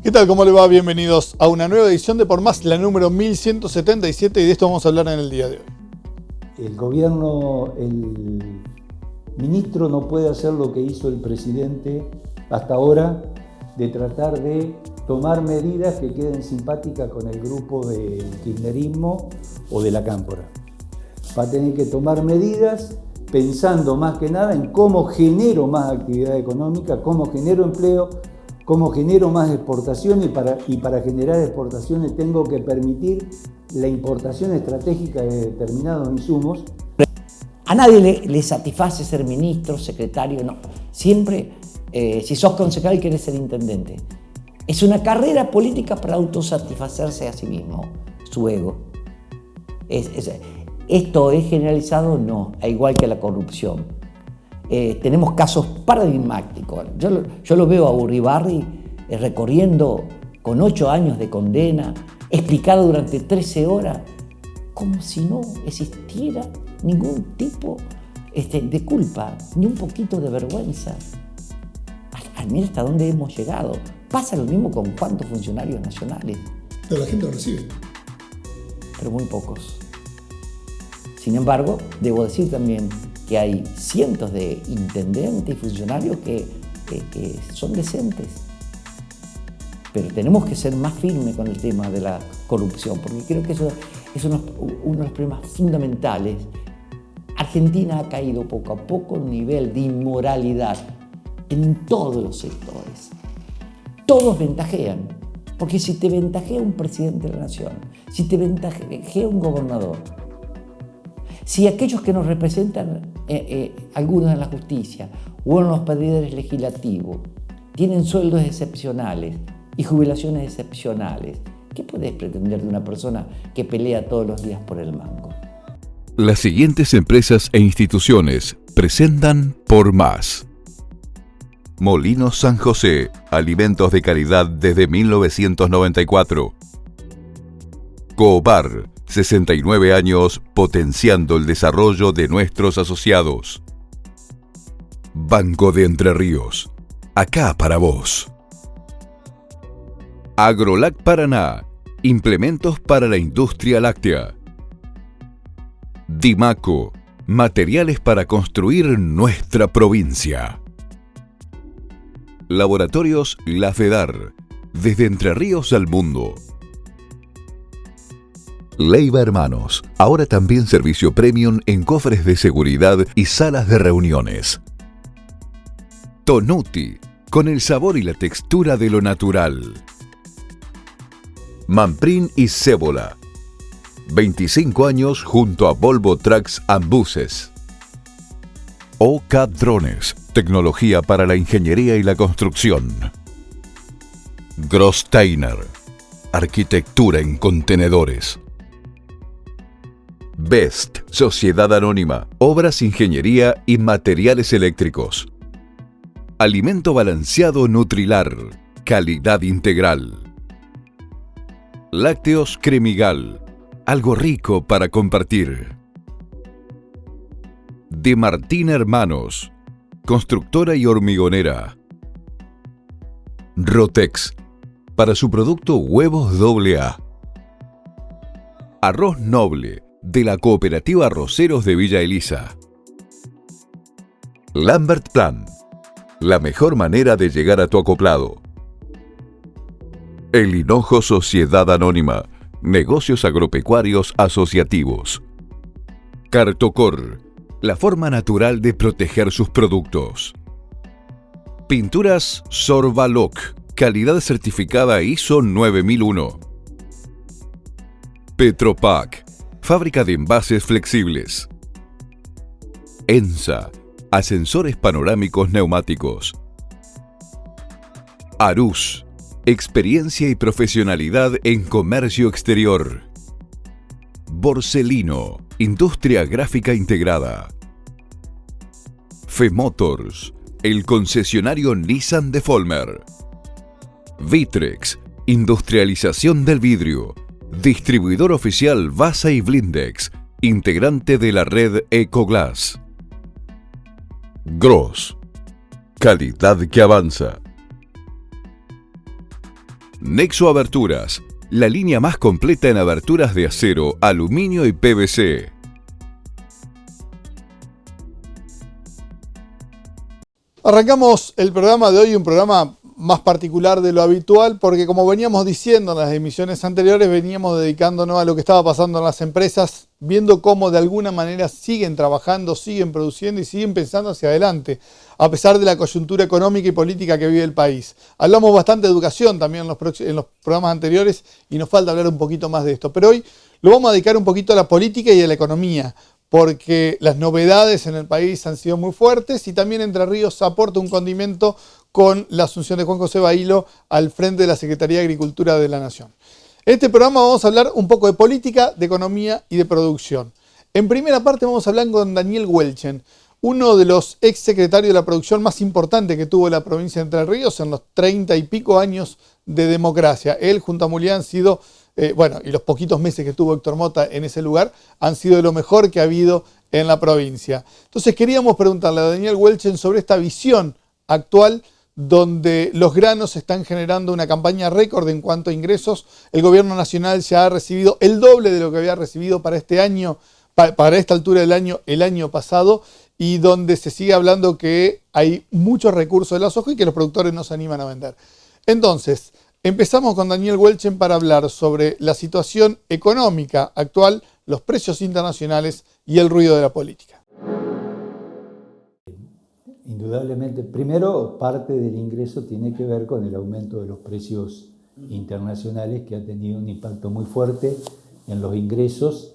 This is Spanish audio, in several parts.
¿Qué tal? ¿Cómo le va? Bienvenidos a una nueva edición de Por Más, la número 1177, y de esto vamos a hablar en el día de hoy. El gobierno, el ministro no puede hacer lo que hizo el presidente hasta ahora, de tratar de tomar medidas que queden simpáticas con el grupo del kirchnerismo o de la cámpora. Va a tener que tomar medidas pensando más que nada en cómo genero más actividad económica, cómo genero empleo, cómo genero más exportaciones y para generar exportaciones tengo que permitir la importación estratégica de determinados insumos. A nadie le satisface ser ministro, secretario, no. Siempre, si sos concejal, querés ser intendente. Es una carrera política para autosatisfacerse a sí mismo, su ego. ¿Esto es generalizado? No, igual que la corrupción. Tenemos casos paradigmáticos. Yo lo veo a Uribarri recorriendo con 8 años de condena, explicado durante 13 horas, como si no existiera ningún tipo de culpa, ni un poquito de vergüenza. Mira hasta dónde hemos llegado. Pasa lo mismo con cuántos funcionarios nacionales. Pero la gente lo recibe. Pero muy pocos. Sin embargo, debo decir también que hay cientos de intendentes y funcionarios que son decentes. Pero tenemos que ser más firmes con el tema de la corrupción, porque creo que eso es uno de los problemas fundamentales. Argentina ha caído poco a poco en un nivel de inmoralidad en todos los sectores. Todos ventajean, porque si te ventajea un presidente de la nación, si te ventajea un gobernador, si aquellos que nos representan, algunos en la justicia o en los poderes legislativos, tienen sueldos excepcionales y jubilaciones excepcionales, ¿qué podés pretender de una persona que pelea todos los días por el mango? Las siguientes empresas e instituciones presentan Por Más. Molinos San José, alimentos de calidad desde 1994. Coopar, 69 años potenciando el desarrollo de nuestros asociados. Banco de Entre Ríos, acá para vos. Agrolac Paraná, implementos para la industria láctea. Dimaco, materiales para construir nuestra provincia. Laboratorios La Fedar, desde Entre Ríos al mundo. Leiva Hermanos, ahora también servicio premium en cofres de seguridad y salas de reuniones. Tonuti, con el sabor y la textura de lo natural. Manprin y Cébola, 25 años junto a Volvo Trucks and Buses. OCAD Drones, tecnología para la ingeniería y la construcción. Großteiner, arquitectura en contenedores. BEST, Sociedad Anónima, obras, ingeniería y materiales eléctricos. Alimento balanceado Nutrilar, calidad integral. Lácteos Cremigal, algo rico para compartir. De Martín Hermanos, constructora y hormigonera. Rotex, para su producto huevos AA. Arroz Noble, de la Cooperativa Arroceros de Villa Elisa. Lambert Plan, la mejor manera de llegar a tu acoplado. El Hinojo Sociedad Anónima, negocios agropecuarios asociativos. Cartocor, la forma natural de proteger sus productos. Pinturas Sorbaloc, calidad certificada ISO 9001. Petropac, fábrica de envases flexibles. ENSA, ascensores panorámicos neumáticos. Arús, experiencia y profesionalidad en comercio exterior. Borselino, industria gráfica integrada. Femotors, el concesionario Nissan de Folmer. Vitrex, industrialización del vidrio. Distribuidor oficial Vasa y Blindex, integrante de la red Ecoglass. Gross, calidad que avanza. Nexo Aberturas, la línea más completa en aberturas de acero, aluminio y PVC. Arrancamos el programa de hoy, un programa más particular de lo habitual, porque como veníamos diciendo en las emisiones anteriores, veníamos dedicándonos a lo que estaba pasando en las empresas, viendo cómo de alguna manera siguen trabajando, siguen produciendo y siguen pensando hacia adelante, a pesar de la coyuntura económica y política que vive el país. Hablamos bastante de educación también en los programas anteriores y nos falta hablar un poquito más de esto, pero hoy lo vamos a dedicar un poquito a la política y a la economía, porque las novedades en el país han sido muy fuertes y también Entre Ríos aporta un condimento con la asunción de Juan José Bailo al frente de la Secretaría de Agricultura de la Nación. En este programa vamos a hablar un poco de política, de economía y de producción. En primera parte vamos a hablar con Daniel Welchen, uno de los ex secretarios de la producción más importante que tuvo la provincia de Entre Ríos en los 30 y pico años de democracia. Él junto a Mulián han sido, y los poquitos meses que tuvo Héctor Mota en ese lugar, han sido de lo mejor que ha habido en la provincia. Entonces queríamos preguntarle a Daniel Welchen sobre esta visión actual donde los granos están generando una campaña récord en cuanto a ingresos. El gobierno nacional ya ha recibido el doble de lo que había recibido para este año, para esta altura del año, el año pasado, y donde se sigue hablando que hay muchos recursos de la soja y que los productores no se animan a vender. Entonces, empezamos con Daniel Welchen para hablar sobre la situación económica actual, los precios internacionales y el ruido de la política. Indudablemente, primero, parte del ingreso tiene que ver con el aumento de los precios internacionales, que ha tenido un impacto muy fuerte en los ingresos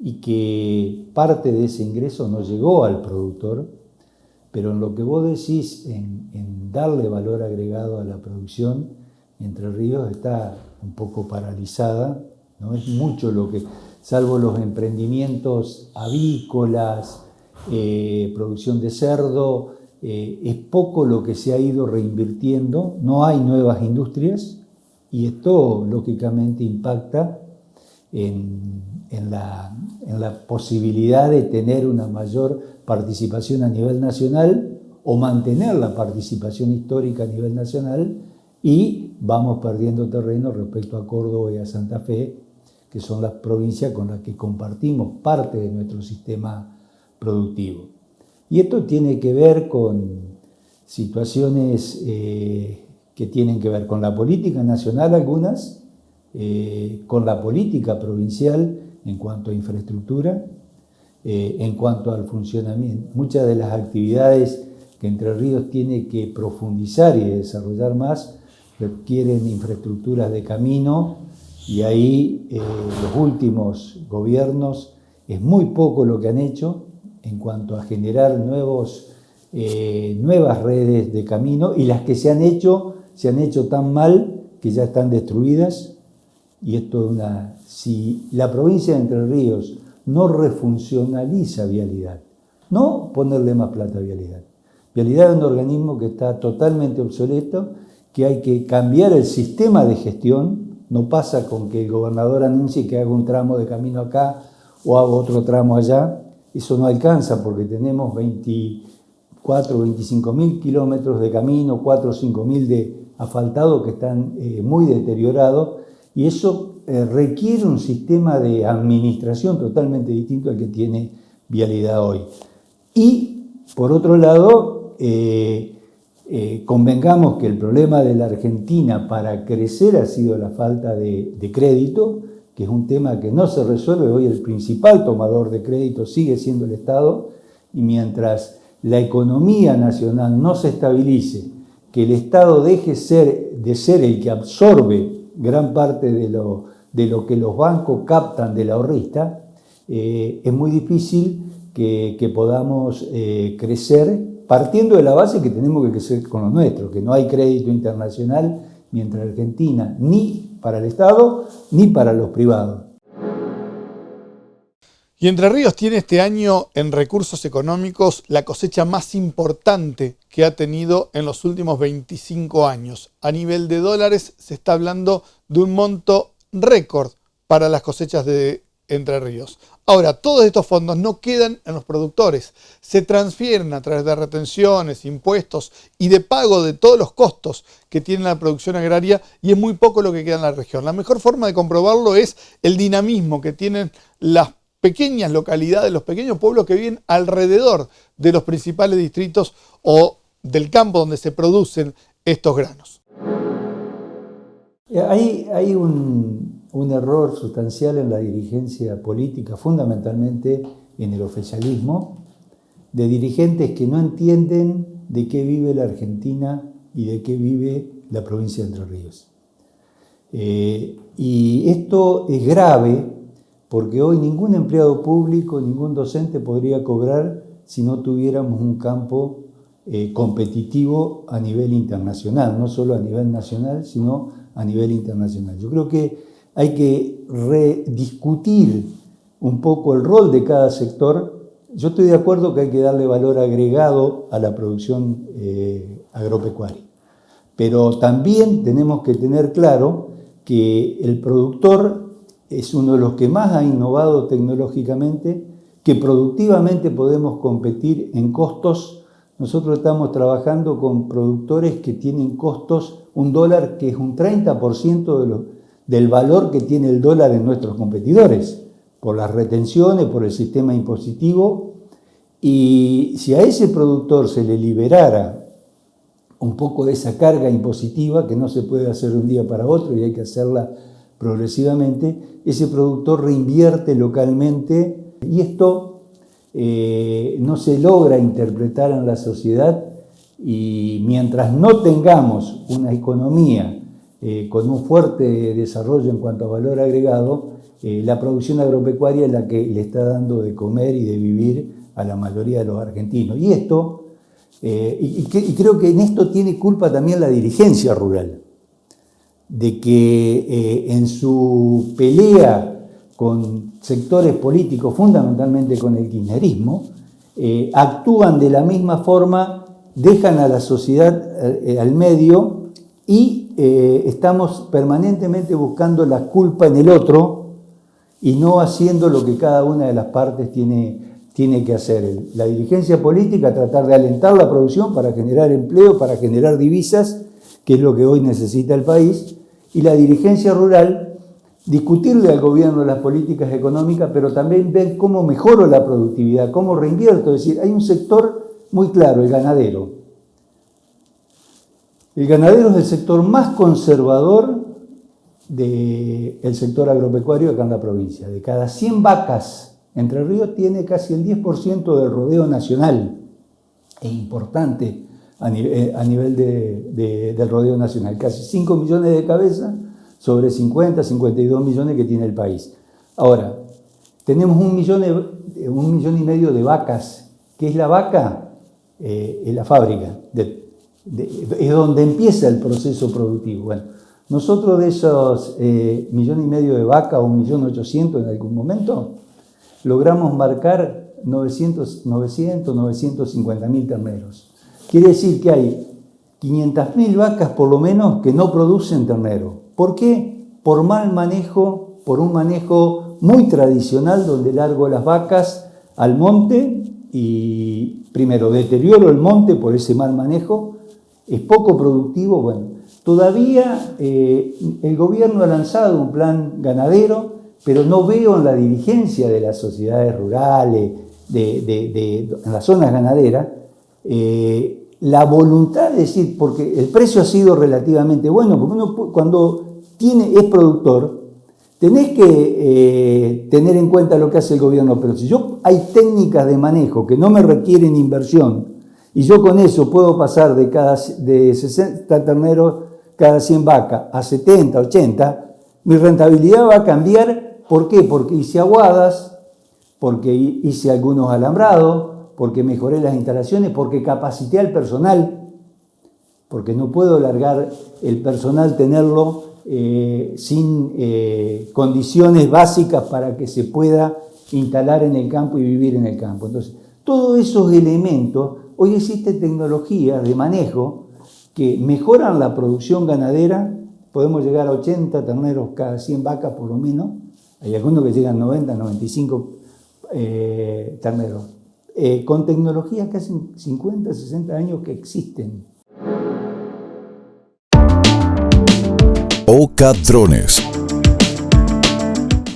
y que parte de ese ingreso no llegó al productor, pero en lo que vos decís, en darle valor agregado a la producción, Entre Ríos está un poco paralizada, no es mucho lo que, salvo los emprendimientos avícolas, producción de cerdo, es poco lo que se ha ido reinvirtiendo, no hay nuevas industrias y esto lógicamente impacta en la posibilidad de tener una mayor participación a nivel nacional o mantener la participación histórica a nivel nacional, y vamos perdiendo terreno respecto a Córdoba y a Santa Fe, que son las provincias con las que compartimos parte de nuestro sistema productivo. Y esto tiene que ver con situaciones que tienen que ver con la política nacional, algunas, con la política provincial en cuanto a infraestructura, en cuanto al funcionamiento. Muchas de las actividades que Entre Ríos tiene que profundizar y desarrollar más requieren infraestructuras de camino, y ahí los últimos gobiernos es muy poco lo que han hecho en cuanto a generar nuevas redes de camino, y las que se han hecho tan mal que ya están destruidas. Y esto si la provincia de Entre Ríos no refuncionaliza vialidad, no ponerle más plata a vialidad. Vialidad es un organismo que está totalmente obsoleto, que hay que cambiar el sistema de gestión. No pasa con que el gobernador anuncie que haga un tramo de camino acá o haga otro tramo allá. Eso no alcanza porque tenemos 24 o 25 mil kilómetros de camino, 4 o 5 mil de asfaltado que están muy deteriorados, y eso requiere un sistema de administración totalmente distinto al que tiene Vialidad hoy. Y, por otro lado, convengamos que el problema de la Argentina para crecer ha sido la falta de crédito, que es un tema que no se resuelve. Hoy el principal tomador de crédito sigue siendo el Estado, y mientras la economía nacional no se estabilice, que el Estado deje de ser el que absorbe gran parte de lo que los bancos captan del ahorrista, es muy difícil que podamos crecer, partiendo de la base que tenemos que crecer con lo nuestro, que no hay crédito internacional, mientras Argentina, ni para el Estado, ni para los privados. Y Entre Ríos tiene este año en recursos económicos la cosecha más importante que ha tenido en los últimos 25 años. A nivel de dólares se está hablando de un monto récord para las cosechas de Entre Ríos. Ahora, todos estos fondos no quedan en los productores, se transfieren a través de retenciones, impuestos y de pago de todos los costos que tiene la producción agraria, y es muy poco lo que queda en la región. La mejor forma de comprobarlo es el dinamismo que tienen las pequeñas localidades, los pequeños pueblos que viven alrededor de los principales distritos o del campo donde se producen estos granos. Hay un error sustancial en la dirigencia política, fundamentalmente en el oficialismo, de dirigentes que no entienden de qué vive la Argentina y de qué vive la provincia de Entre Ríos. Y esto es grave porque hoy ningún empleado público, ningún docente podría cobrar si no tuviéramos un campo competitivo a nivel internacional, no solo a nivel nacional, sino a nivel internacional. Yo creo que hay que rediscutir un poco el rol de cada sector. Yo estoy de acuerdo que hay que darle valor agregado a la producción agropecuaria, pero también tenemos que tener claro que el productor es uno de los que más ha innovado tecnológicamente, que productivamente podemos competir en costos. Nosotros estamos trabajando con productores que tienen costos, un dólar que es un 30% del valor que tiene el dólar en nuestros competidores, por las retenciones, por el sistema impositivo. Y si a ese productor se le liberara un poco de esa carga impositiva, que no se puede hacer de un día para otro y hay que hacerla progresivamente, ese productor reinvierte localmente, y esto no se logra interpretar en la sociedad, y mientras no tengamos una economía con un fuerte desarrollo en cuanto a valor agregado, la producción agropecuaria es la que le está dando de comer y de vivir a la mayoría de los argentinos. Y esto, y creo que en esto tiene culpa también la dirigencia rural, de que en su pelea con sectores políticos, fundamentalmente con el kirchnerismo, actúan de la misma forma, dejan a la sociedad al medio y estamos permanentemente buscando la culpa en el otro y no haciendo lo que cada una de las partes tiene que hacer. La dirigencia política, tratar de alentar la producción para generar empleo, para generar divisas, que es lo que hoy necesita el país, y la dirigencia rural, discutirle al gobierno las políticas económicas, pero también ver cómo mejoro la productividad, cómo reinvierto. Es decir, hay un sector muy claro, el ganadero. El ganadero es el sector más conservador del sector agropecuario acá en la provincia. De cada 100 vacas, Entre Ríos tiene casi el 10% del rodeo nacional. Es importante a nivel del rodeo nacional. Casi 5 millones de cabezas sobre 50, 52 millones que tiene el país. Ahora, tenemos 1,5 millones de vacas. ¿Qué es la vaca? Es la fábrica. Es donde empieza el proceso productivo. Bueno, nosotros de esos 1,5 millones de vacas, o 1.800.000 en algún momento, logramos marcar 950.000 terneros. Quiere decir que hay 500.000 vacas por lo menos que no producen ternero. ¿Por qué? Por mal manejo, por un manejo muy tradicional donde largo las vacas al monte y primero deterioro el monte por ese mal manejo, es poco productivo. Bueno, todavía el gobierno ha lanzado un plan ganadero, pero no veo en la dirigencia de las sociedades rurales, en las zonas ganaderas, la voluntad de decir, porque el precio ha sido relativamente bueno, porque uno cuando es productor, tenés que tener en cuenta lo que hace el gobierno, pero si hay técnicas de manejo que no me requieren inversión, y yo con eso puedo pasar de 60 terneros cada 100 vacas a 70, 80, mi rentabilidad va a cambiar. ¿Por qué? Porque hice aguadas, porque hice algunos alambrados, porque mejoré las instalaciones, porque capacité al personal, porque no puedo largar el personal, tenerlo sin condiciones básicas para que se pueda instalar en el campo y vivir en el campo. Entonces, todos esos elementos, hoy existe tecnología de manejo que mejoran la producción ganadera. Podemos llegar a 80 terneros cada 100 vacas por lo menos, Hay algunos que llegan 90, 95 terneros. Con tecnologías que hace 50, 60 años que existen. OCA Drones.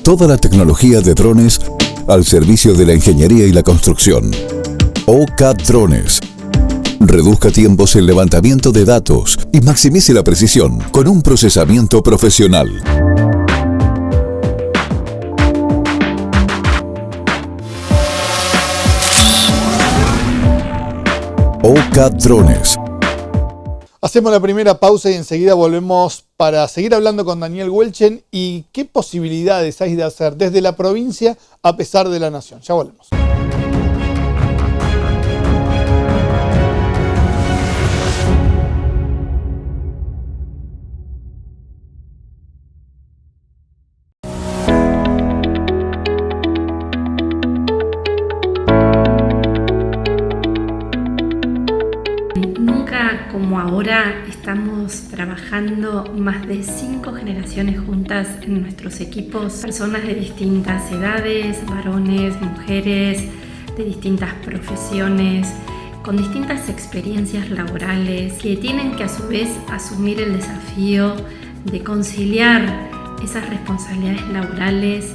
Toda la tecnología de drones al servicio de la ingeniería y la construcción. OCA Drones. Reduzca tiempos en levantamiento de datos y maximice la precisión con un procesamiento profesional. OCA Drones. Hacemos la primera pausa y enseguida volvemos para seguir hablando con Daniel Welchen y qué posibilidades hay de hacer desde la provincia a pesar de la nación. Ya volvemos. Como ahora estamos trabajando más de 5 generaciones juntas en nuestros equipos, personas de distintas edades, varones, mujeres, de distintas profesiones, con distintas experiencias laborales, que tienen que a su vez asumir el desafío de conciliar esas responsabilidades laborales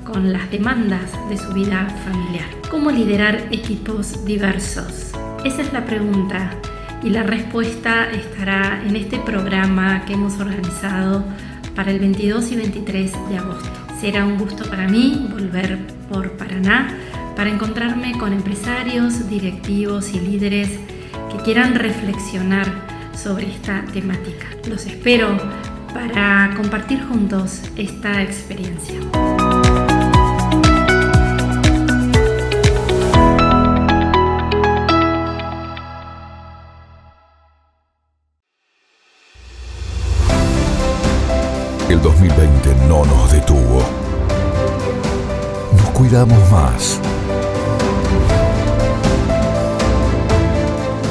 con las demandas de su vida familiar. ¿Cómo liderar equipos diversos? Esa es la pregunta. Y la respuesta estará en este programa que hemos organizado para el 22 y 23 de agosto. Será un gusto para mí volver por Paraná para encontrarme con empresarios, directivos y líderes que quieran reflexionar sobre esta temática. Los espero para compartir juntos esta experiencia. El 2020 no nos detuvo. Nos cuidamos más.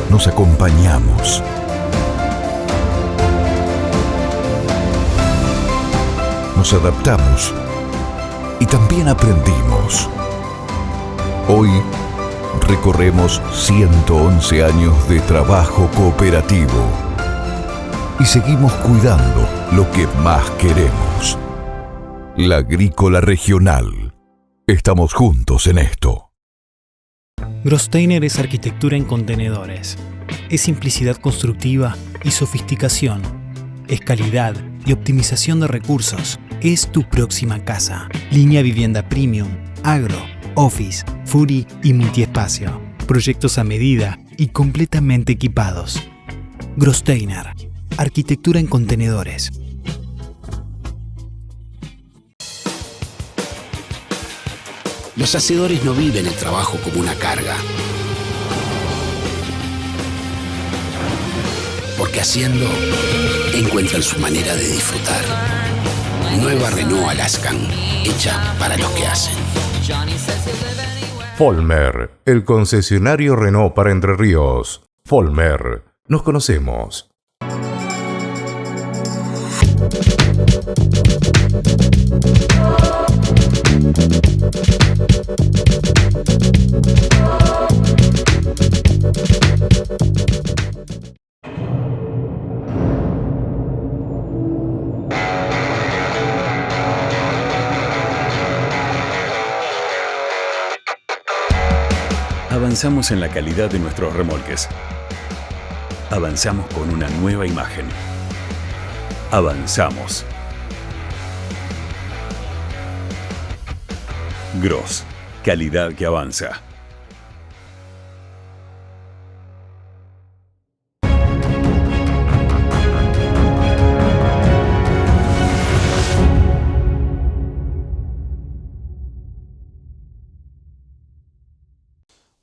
Nos acompañamos. Nos adaptamos. Y también aprendimos. Hoy recorremos 111 años de trabajo cooperativo. Y seguimos cuidando lo que más queremos. La Agrícola Regional. Estamos juntos en esto. Grosteiner es arquitectura en contenedores. Es simplicidad constructiva y sofisticación. Es calidad y optimización de recursos. Es tu próxima casa. Línea vivienda premium, agro, office, furi y multiespacio. Proyectos a medida y completamente equipados. Grosteiner. Arquitectura en contenedores. Los hacedores no viven el trabajo como una carga. Porque haciendo, encuentran su manera de disfrutar. Nueva Renault Alaskan, hecha para los que hacen. Vollmer, el concesionario Renault para Entre Ríos. Vollmer, nos conocemos. Avanzamos en la calidad de nuestros remolques. Avanzamos con una nueva imagen. Avanzamos. Gross, calidad que avanza.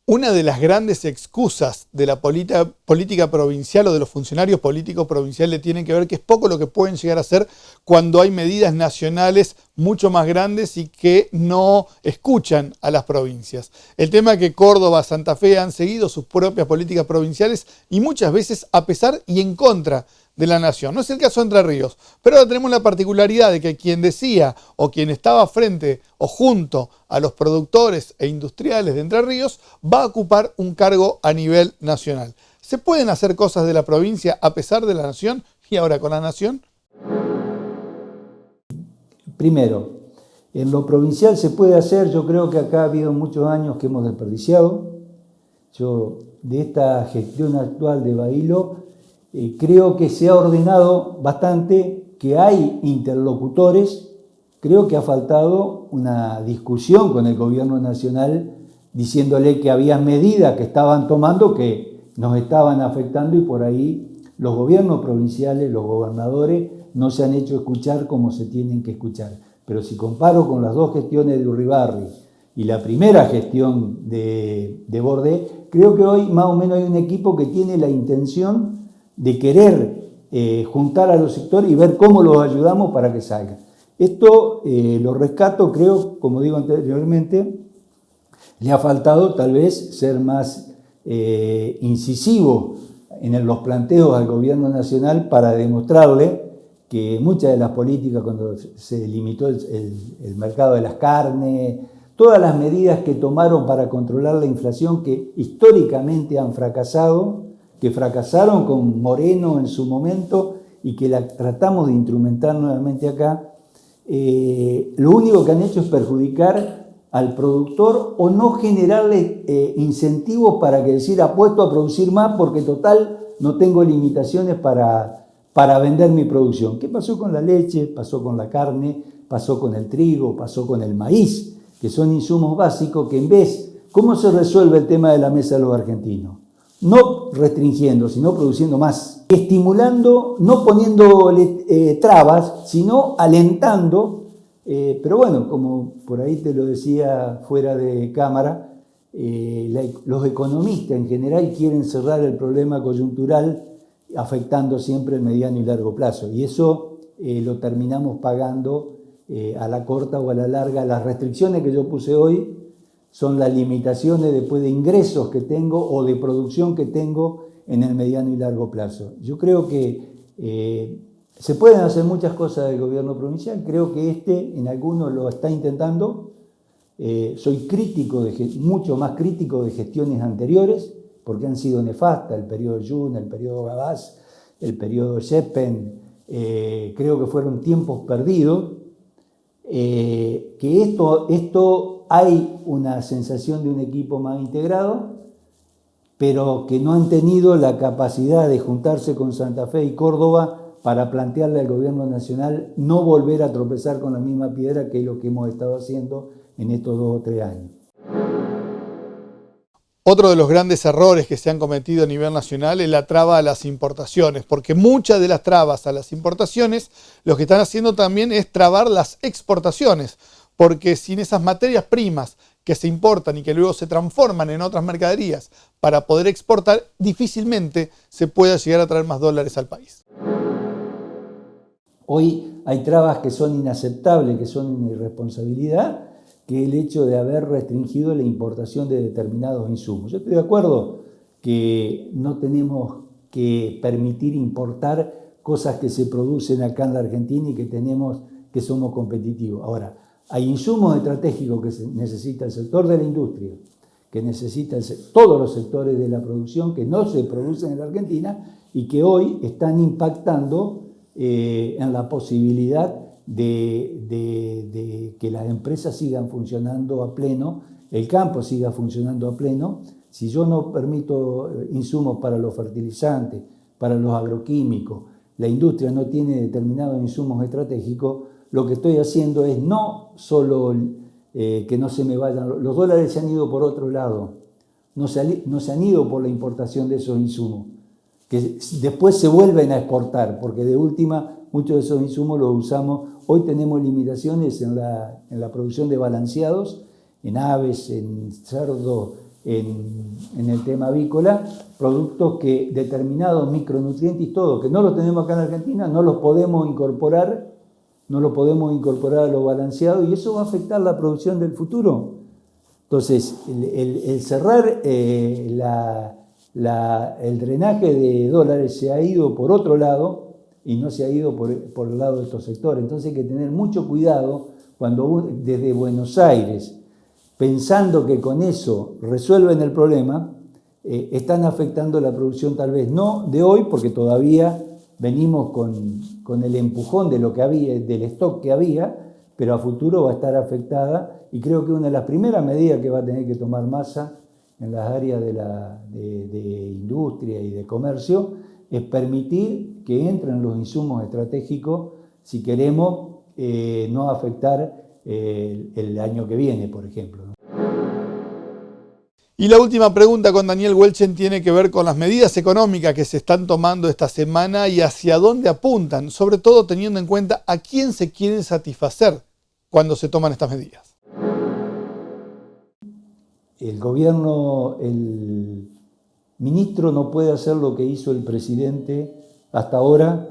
Una de las grandes excusas de la política provincial o de los funcionarios políticos provinciales tienen que ver que es poco lo que pueden llegar a hacer cuando hay medidas nacionales mucho más grandes y que no escuchan a las provincias. El tema es que Córdoba, Santa Fe han seguido sus propias políticas provinciales y muchas veces a pesar y en contra de la nación. No es el caso de Entre Ríos, pero ahora tenemos la particularidad de que quien decía o quien estaba frente o junto a los productores e industriales de Entre Ríos va a ocupar un cargo a nivel nacional. ¿Se pueden hacer cosas de la provincia a pesar de la nación y ahora con la nación? Primero, en lo provincial se puede hacer. Yo creo que acá ha habido muchos años que hemos desperdiciado. Yo, de esta gestión actual de Bailo, creo que se ha ordenado bastante, que hay interlocutores. Creo que ha faltado una discusión con el gobierno nacional diciéndole que había medidas que estaban tomando que nos estaban afectando y por ahí los gobiernos provinciales, los gobernadores, no se han hecho escuchar como se tienen que escuchar. Pero si comparo con las dos gestiones de Urribarri y la primera gestión de Bordé, creo que hoy más o menos hay un equipo que tiene la intención de querer juntar a los sectores y ver cómo los ayudamos para que salgan. Esto lo rescato, creo, como digo anteriormente, le ha faltado tal vez ser más incisivo en los planteos al gobierno nacional para demostrarle que muchas de las políticas, cuando se limitó el mercado de las carnes, todas las medidas que tomaron para controlar la inflación que históricamente han fracasado, que fracasaron con Moreno en su momento y que la tratamos de instrumentar nuevamente acá, lo único que han hecho es perjudicar al productor o no generarle incentivos para que decir apuesto a producir más porque total no tengo limitaciones para vender mi producción. ¿Qué pasó con la leche? Pasó con la carne, pasó con el trigo, pasó con el maíz, que son insumos básicos que en vez, ¿cómo se resuelve el tema de la mesa de los argentinos? No restringiendo, sino produciendo más. Estimulando, no poniéndole trabas, sino alentando. Pero bueno, como por ahí te lo decía fuera de cámara, los economistas en general quieren cerrar el problema coyuntural afectando siempre el mediano y largo plazo. Y eso lo terminamos pagando a la corta o a la larga. Las restricciones que yo puse hoy son las limitaciones después de ingresos que tengo o de producción que tengo en el mediano y largo plazo. Yo creo que se pueden hacer muchas cosas del gobierno provincial. Creo que en algunos lo está intentando. Soy crítico, mucho más crítico de gestiones anteriores, porque han sido nefastas, el periodo Yun, el periodo Gabás, el periodo Sheppen, creo que fueron tiempos perdidos, que esto hay una sensación de un equipo más integrado, pero que no han tenido la capacidad de juntarse con Santa Fe y Córdoba para plantearle al gobierno nacional no volver a tropezar con la misma piedra que es lo que hemos estado haciendo en estos 2 o 3 años. Otro de los grandes errores que se han cometido a nivel nacional es la traba a las importaciones, porque muchas de las trabas a las importaciones lo que están haciendo también es trabar las exportaciones, porque sin esas materias primas que se importan y que luego se transforman en otras mercaderías para poder exportar, difícilmente se pueda llegar a traer más dólares al país. Hoy hay trabas que son inaceptables, que son una irresponsabilidad, que el hecho de haber restringido la importación de determinados insumos. Yo estoy de acuerdo que no tenemos que permitir importar cosas que se producen acá en la Argentina y que somos competitivos. Ahora, hay insumos estratégicos que necesita el sector de la industria, que necesita todos los sectores de la producción que no se producen en la Argentina y que hoy están impactando en la posibilidad de que las empresas sigan funcionando a pleno, el campo siga funcionando a pleno. Si yo no permito insumos para los fertilizantes, para los agroquímicos, la industria no tiene determinados insumos estratégicos, lo que estoy haciendo es no solo que no se me vayan, los dólares se han ido por otro lado, no se han ido por la importación de esos insumos, que después se vuelven a exportar, porque de última muchos de esos insumos los usamos. Hoy tenemos limitaciones en la producción de balanceados, en aves, en cerdo, en el tema avícola, productos que determinados micronutrientes y todo, que no los tenemos acá en Argentina, no los podemos incorporar a los balanceados y eso va a afectar la producción del futuro. Entonces, el cerrar el drenaje de dólares se ha ido por otro lado, y no se ha ido por el lado de estos sectores. Entonces hay que tener mucho cuidado cuando desde Buenos Aires, pensando que con eso resuelven el problema, están afectando la producción tal vez no de hoy, porque todavía venimos con el empujón de lo que había, del stock que había, pero a futuro va a estar afectada, y creo que una de las primeras medidas que va a tener que tomar Massa en las áreas de industria y de comercio es permitir que entren los insumos estratégicos si queremos no afectar el año que viene, por ejemplo. Y la última pregunta con Daniel Welchen tiene que ver con las medidas económicas que se están tomando esta semana y hacia dónde apuntan, sobre todo teniendo en cuenta a quién se quieren satisfacer cuando se toman estas medidas. El gobierno, el ministro no puede hacer lo que hizo el presidente hasta ahora,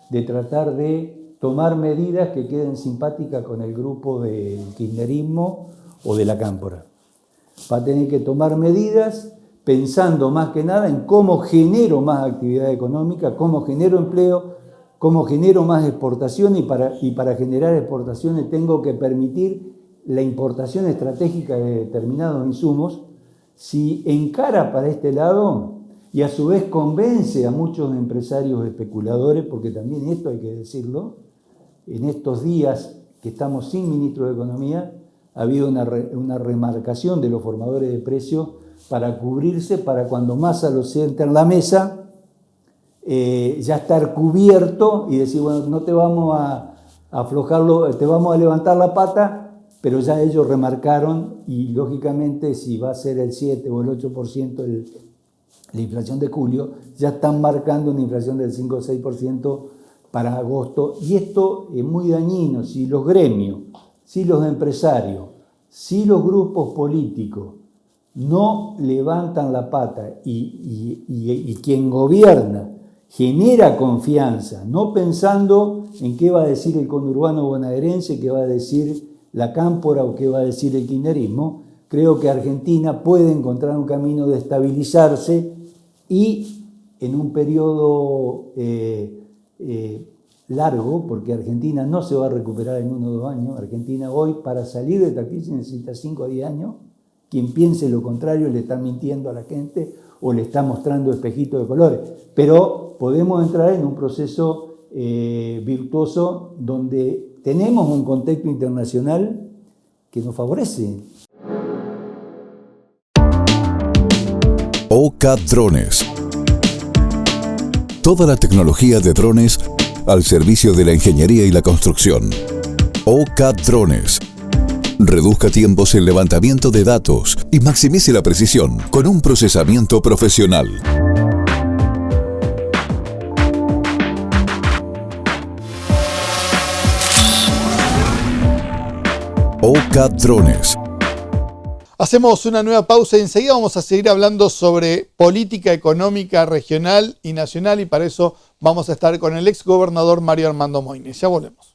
de tratar de tomar medidas que queden simpáticas con el grupo del kirchnerismo o de la cámpora. Va a tener que tomar medidas pensando más que nada en cómo genero más actividad económica, cómo genero empleo, cómo genero más exportación, y para generar exportaciones tengo que permitir la importación estratégica de determinados insumos. Si encara para este lado y a su vez convence a muchos empresarios especuladores, porque también esto hay que decirlo, en estos días que estamos sin ministro de Economía, ha habido una remarcación de los formadores de precios para cubrirse, para cuando Massa lo sienta en la mesa, ya estar cubierto y decir, bueno, no te vamos a aflojarlo, te vamos a levantar la pata, pero ya ellos remarcaron, y lógicamente si va a ser el 7 o el 8% la inflación de julio, ya están marcando una inflación del 5 o 6% para agosto, y esto es muy dañino. Si los gremios, si los empresarios, si los grupos políticos no levantan la pata y quien gobierna genera confianza, no pensando en qué va a decir el conurbano bonaerense, qué va a decir la cámpora o qué va a decir el kirchnerismo, creo que Argentina puede encontrar un camino de estabilizarse y en un periodo largo, porque Argentina no se va a recuperar en 1 o 2 años. Argentina hoy, para salir de esta crisis, necesita 5 o 10 años. Quien piense lo contrario le está mintiendo a la gente o le está mostrando espejitos de colores. Pero podemos entrar en un proceso virtuoso donde tenemos un contexto internacional que nos favorece. OCA Drones. Toda la tecnología de drones al servicio de la ingeniería y la construcción. OCA Drones. Reduzca tiempos en levantamiento de datos y maximice la precisión con un procesamiento profesional. OCA Drones. Hacemos una nueva pausa y enseguida vamos a seguir hablando sobre política económica regional y nacional, y para eso vamos a estar con el ex gobernador Mario Armando Moines. Ya volvemos.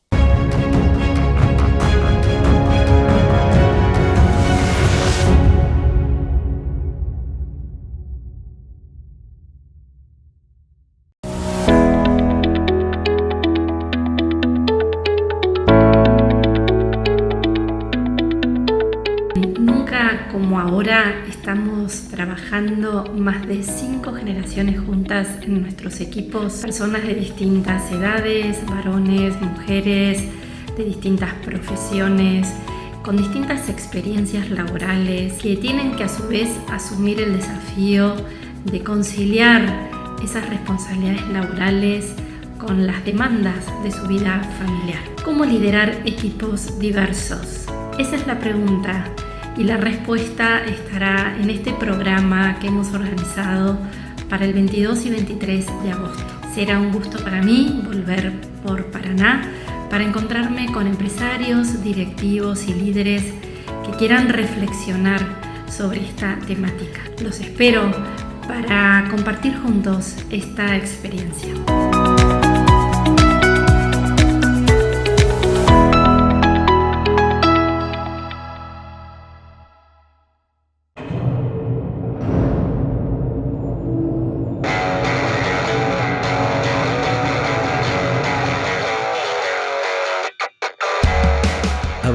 Como ahora estamos trabajando más de 5 generaciones juntas en nuestros equipos, personas de distintas edades, varones, mujeres, de distintas profesiones, con distintas experiencias laborales, que tienen que a su vez asumir el desafío de conciliar esas responsabilidades laborales con las demandas de su vida familiar. ¿Cómo liderar equipos diversos? Esa es la pregunta. Y la respuesta estará en este programa que hemos organizado para el 22 y 23 de agosto. Será un gusto para mí volver por Paraná para encontrarme con empresarios, directivos y líderes que quieran reflexionar sobre esta temática. Los espero para compartir juntos esta experiencia.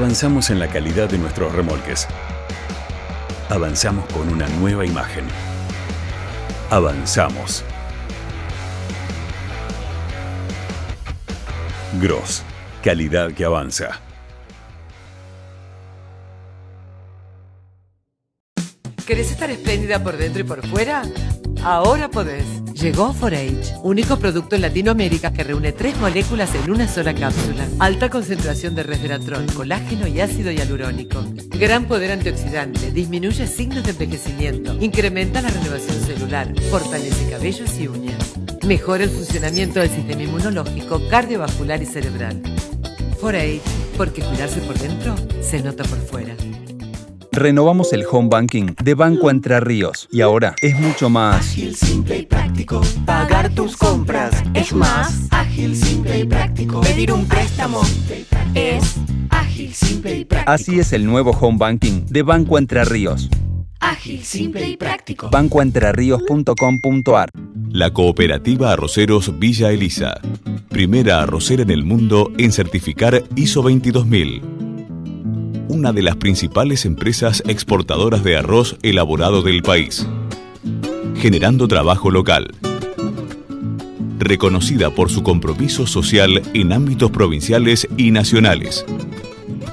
Avanzamos en la calidad de nuestros remolques. Avanzamos con una nueva imagen. Avanzamos. Gross, calidad que avanza. ¿Querés estar espléndida por dentro y por fuera? Ahora podés. Llegó 4H, único producto en Latinoamérica que reúne 3 moléculas en una sola cápsula. Alta concentración de resveratrol, colágeno y ácido hialurónico. Gran poder antioxidante, disminuye signos de envejecimiento, incrementa la renovación celular, fortalece cabellos y uñas. Mejora el funcionamiento del sistema inmunológico, cardiovascular y cerebral. 4H, porque cuidarse por dentro se nota por fuera. Renovamos el home banking de Banco Entre Ríos y ahora es mucho más ágil, simple y práctico. Pagar tus compras es más ágil, simple y práctico. Pedir un préstamo es ágil, simple y práctico. Así es el nuevo home banking de Banco Entre Ríos. Ágil, simple y práctico. bancoentrerrios.com.ar. La Cooperativa Arroceros Villa Elisa. Primera arrocera en el mundo en certificar ISO 22000. Una de las principales empresas exportadoras de arroz elaborado del país, generando trabajo local. Reconocida por su compromiso social en ámbitos provinciales y nacionales.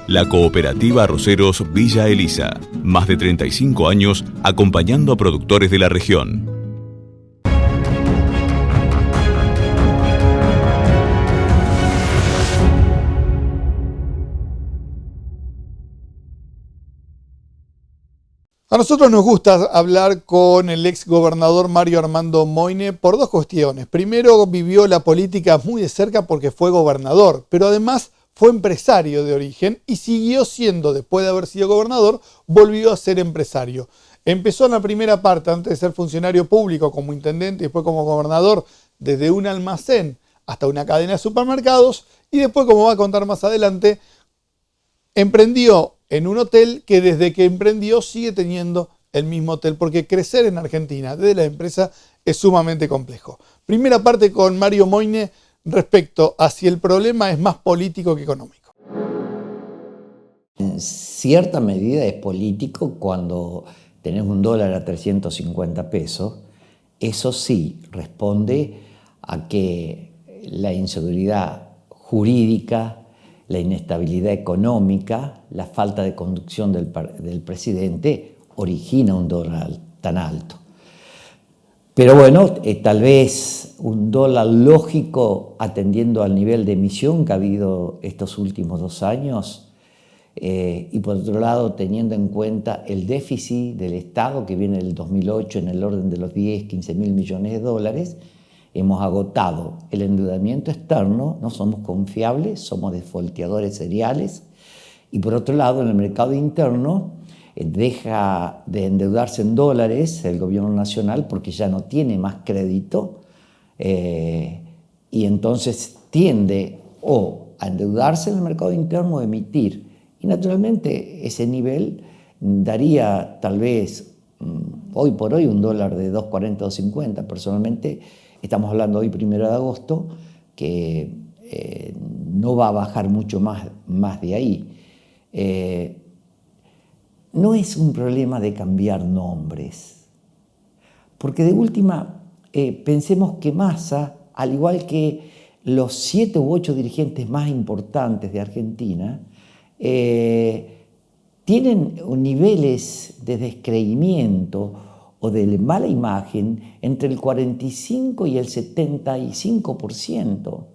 La Cooperativa Arroceros Villa Elisa, más de 35 años acompañando a productores de la región. A nosotros nos gusta hablar con el ex gobernador Mario Armando Moyne por dos cuestiones. Primero, vivió la política muy de cerca porque fue gobernador, pero además fue empresario de origen y siguió siendo, después de haber sido gobernador, volvió a ser empresario. Empezó en la primera parte, antes de ser funcionario público, como intendente y después como gobernador, desde un almacén hasta una cadena de supermercados, y después, como va a contar más adelante, emprendió en un hotel que desde que emprendió sigue teniendo el mismo hotel, porque crecer en Argentina desde la empresa es sumamente complejo. Primera parte con Mario Moyne respecto a si el problema es más político que económico. En cierta medida es político cuando tenés un dólar a 350 pesos. Eso sí responde a que la inseguridad jurídica, la inestabilidad económica, la falta de conducción del presidente origina un dólar tan alto. Pero bueno, tal vez un dólar lógico atendiendo al nivel de emisión que ha habido estos últimos 2 años y por otro lado teniendo en cuenta el déficit del Estado que viene del 2008 en el orden de los 10-15 mil millones de dólares. Hemos agotado el endeudamiento externo, no somos confiables, somos defolteadores seriales. Y por otro lado, en el mercado interno, deja de endeudarse en dólares el gobierno nacional porque ya no tiene más crédito y entonces tiende o a endeudarse en el mercado interno o emitir. Y naturalmente ese nivel daría tal vez hoy por hoy un dólar de 2.40 o 2.50. Personalmente, estamos hablando hoy 1 de agosto, que no va a bajar mucho más de ahí. No es un problema de cambiar nombres, porque de última pensemos que Massa, al igual que los 7 u 8 dirigentes más importantes de Argentina, tienen niveles de descreimiento o de mala imagen entre el 45 y el 75%.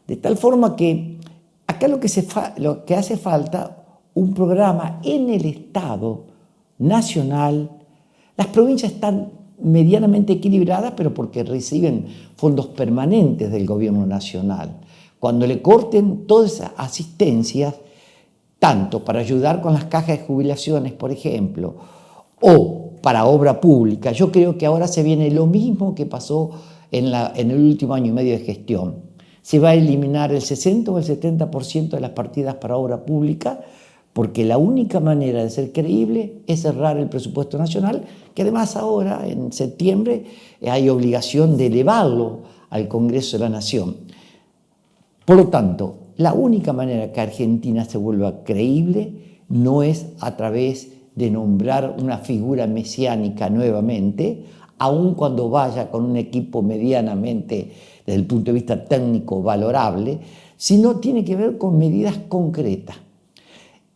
De tal forma que acá lo que hace falta un programa en el Estado nacional. Las provincias están medianamente equilibradas, pero porque reciben fondos permanentes del gobierno nacional. Cuando le corten todas esas asistencias, tanto para ayudar con las cajas de jubilaciones, por ejemplo, o para obra pública, yo creo que ahora se viene lo mismo que pasó en el último año y medio de gestión. Se va a eliminar el 60 o el 70% de las partidas para obra pública, porque la única manera de ser creíble es cerrar el presupuesto nacional, que además ahora, en septiembre, hay obligación de elevarlo al Congreso de la Nación. Por lo tanto, la única manera que Argentina se vuelva creíble no es a través de nombrar una figura mesiánica nuevamente, aun cuando vaya con un equipo medianamente, desde el punto de vista técnico, valorable, sino tiene que ver con medidas concretas.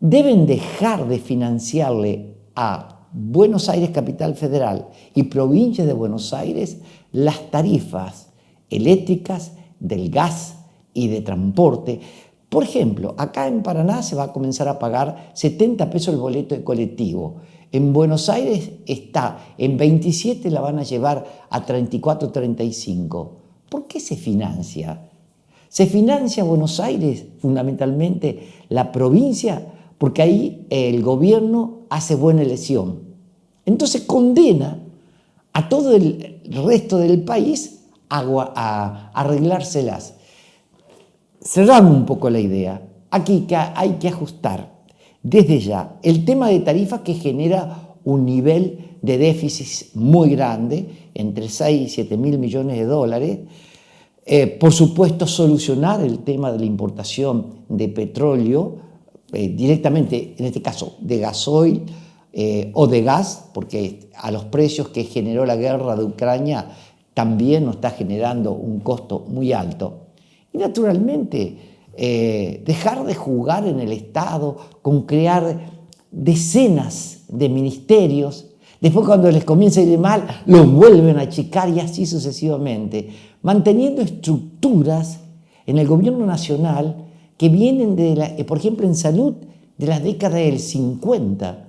Deben dejar de financiarle a Buenos Aires, Capital Federal, y provincias de Buenos Aires las tarifas eléctricas, del gas y de transporte. Por ejemplo, acá en Paraná se va a comenzar a pagar 70 pesos el boleto de colectivo. En Buenos Aires está en 27, la van a llevar a 34, 35. ¿Por qué se financia? Se financia Buenos Aires, fundamentalmente la provincia, porque ahí el gobierno hace buena elección. Entonces condena a todo el resto del país a arreglárselas. Cerrando un poco la idea, aquí hay que ajustar desde ya el tema de tarifas que genera un nivel de déficit muy grande, entre 6 y 7 mil millones de dólares. Por supuesto, solucionar el tema de la importación de petróleo directamente, en este caso, de gasoil o de gas, porque a los precios que generó la guerra de Ucrania también nos está generando un costo muy alto. Y naturalmente, dejar de jugar en el Estado con crear decenas de ministerios, después cuando les comienza a ir mal, los vuelven a achicar y así sucesivamente, manteniendo estructuras en el gobierno nacional que vienen, por ejemplo, en salud, de las décadas del 50.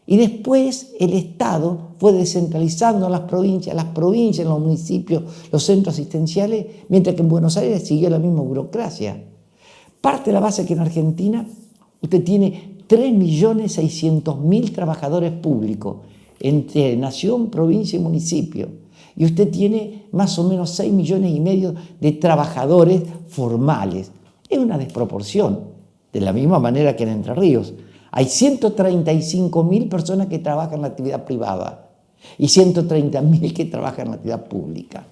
Y después el Estado fue descentralizando las provincias, los municipios, los centros asistenciales, mientras que en Buenos Aires siguió la misma burocracia. Parte de la base que en Argentina usted tiene 3.600.000 trabajadores públicos entre nación, provincia y municipio. Y usted tiene más o menos 6,5 millones de trabajadores formales. Es una desproporción, de la misma manera que en Entre Ríos. Hay 135.000 personas que trabajan en la actividad privada y 130.000 que trabajan en la actividad pública.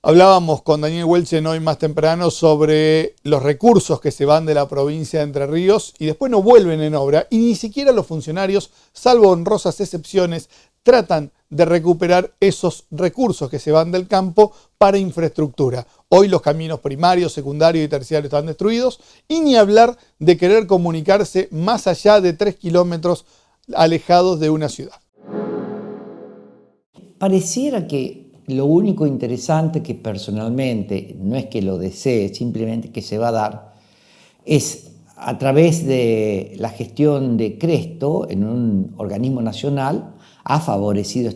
Hablábamos con Daniel Welchen hoy más temprano sobre los recursos que se van de la provincia de Entre Ríos y después no vuelven en obra, y ni siquiera los funcionarios, salvo honrosas excepciones, tratan de recuperar esos recursos que se van del campo para infraestructura. Hoy los caminos primarios, secundarios y terciarios están destruidos, y ni hablar de querer comunicarse más allá de 3 kilómetros alejados de una ciudad. Pareciera que lo único interesante, que personalmente no es que lo desee, simplemente que se va a dar, es a través de la gestión de Cresto en un organismo nacional, ha favorecido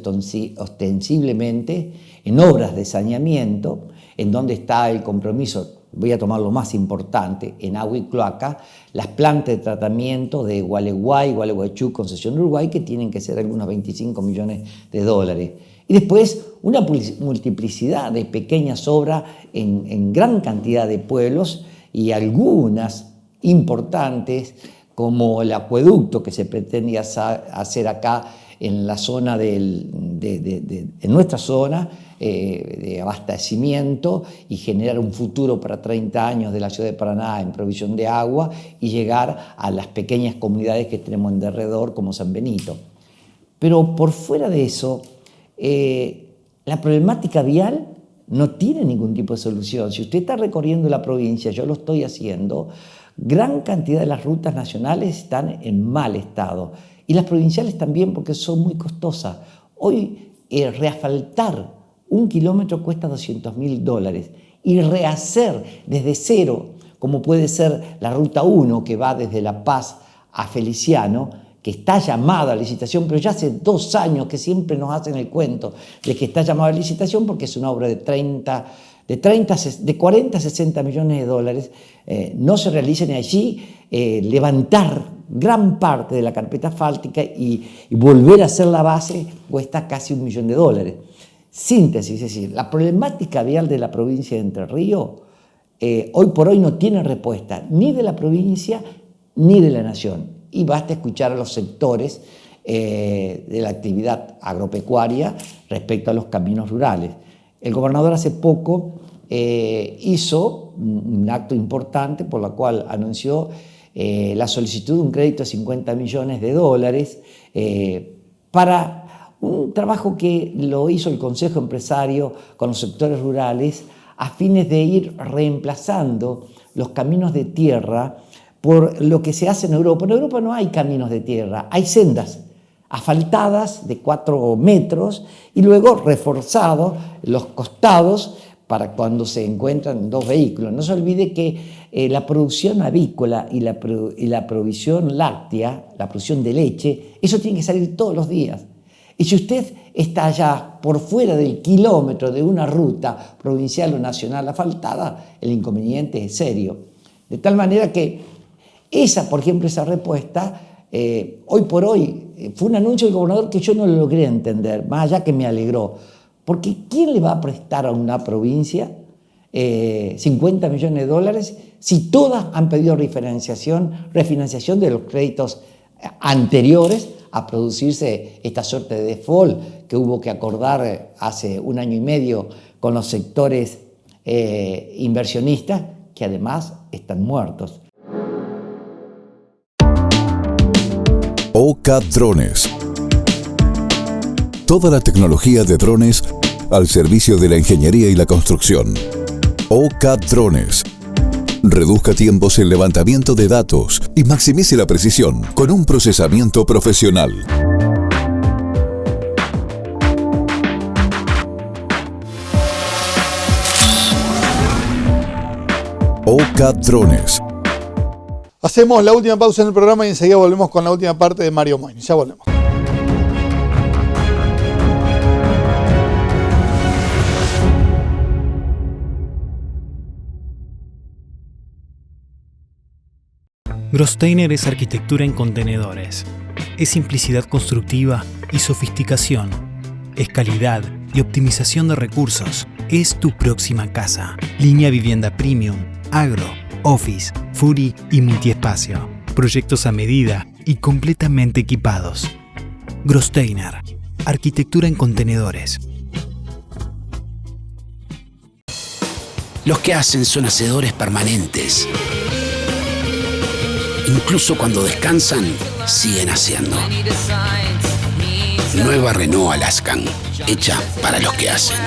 ostensiblemente en obras de saneamiento, en donde está el compromiso, voy a tomar lo más importante, en agua y cloaca, las plantas de tratamiento de Gualeguay, Gualeguaychú, Concesión de Uruguay, que tienen que ser algunos 25 millones de dólares. Y después una multiplicidad de pequeñas obras en gran cantidad de pueblos, y algunas importantes, como el acueducto que se pretendía hacer acá en la zona en nuestra zona de abastecimiento, y generar un futuro para 30 años de la ciudad de Paraná en provisión de agua y llegar a las pequeñas comunidades que tenemos en derredor como San Benito. Pero por fuera de eso, la problemática vial no tiene ningún tipo de solución. Si usted está recorriendo la provincia, yo lo estoy haciendo, gran cantidad de las rutas nacionales están en mal estado, y las provinciales también, porque son muy costosas. Hoy reasfaltar 1 kilómetro cuesta $200.000, y rehacer desde cero, como puede ser la Ruta 1, que va desde La Paz a Feliciano, que está llamada a licitación, pero ya hace 2 años que siempre nos hacen el cuento de que está llamada a licitación, porque es una obra de 40 a 60 millones de dólares, no se realicen allí. Levantar gran parte de la carpeta asfáltica y volver a hacer la base cuesta casi $1 millón. Síntesis, es decir, la problemática vial de la provincia de Entre Ríos hoy por hoy no tiene respuesta ni de la provincia ni de la nación, y basta escuchar a los sectores de la actividad agropecuaria respecto a los caminos rurales. El gobernador hace poco hizo un acto importante por la cual anunció la solicitud de un crédito de $50 millones para un trabajo que lo hizo el Consejo Empresario con los sectores rurales a fines de ir reemplazando los caminos de tierra por lo que se hace en Europa. En Europa no hay caminos de tierra, hay sendas asfaltadas de 4 metros y luego reforzados los costados para cuando se encuentran 2 vehículos. No se olvide que la producción avícola y la provisión láctea, la producción de leche, eso tiene que salir todos los días. Y si usted está allá por fuera del kilómetro de una ruta provincial o nacional asfaltada, el inconveniente es serio. De tal manera que por ejemplo, esa respuesta, hoy por hoy, fue un anuncio del gobernador que yo no lo logré entender, más allá que me alegró. Porque ¿quién le va a prestar a una provincia $50 millones si todas han pedido refinanciación de los créditos anteriores a producirse esta suerte de default que hubo que acordar hace 1 año y medio con los sectores inversionistas, que además están muertos? OCA Drones. Toda la tecnología de drones al servicio de la ingeniería y la construcción. OCA Drones. Reduzca tiempos en levantamiento de datos y maximice la precisión con un procesamiento profesional. OCA Drones. Hacemos la última pausa en el programa y enseguida volvemos con la última parte de Mario Moyne. Ya volvemos. Grosteiner es arquitectura en contenedores. Es simplicidad constructiva y sofisticación. Es calidad y optimización de recursos. Es tu próxima casa. Línea vivienda premium, agro, office, Fury y multiespacio. Proyectos a medida y completamente equipados. Grosteiner. Arquitectura en contenedores. Los que hacen son hacedores permanentes. Incluso cuando descansan, siguen haciendo. Nueva Renault Alaskan, hecha para los que hacen.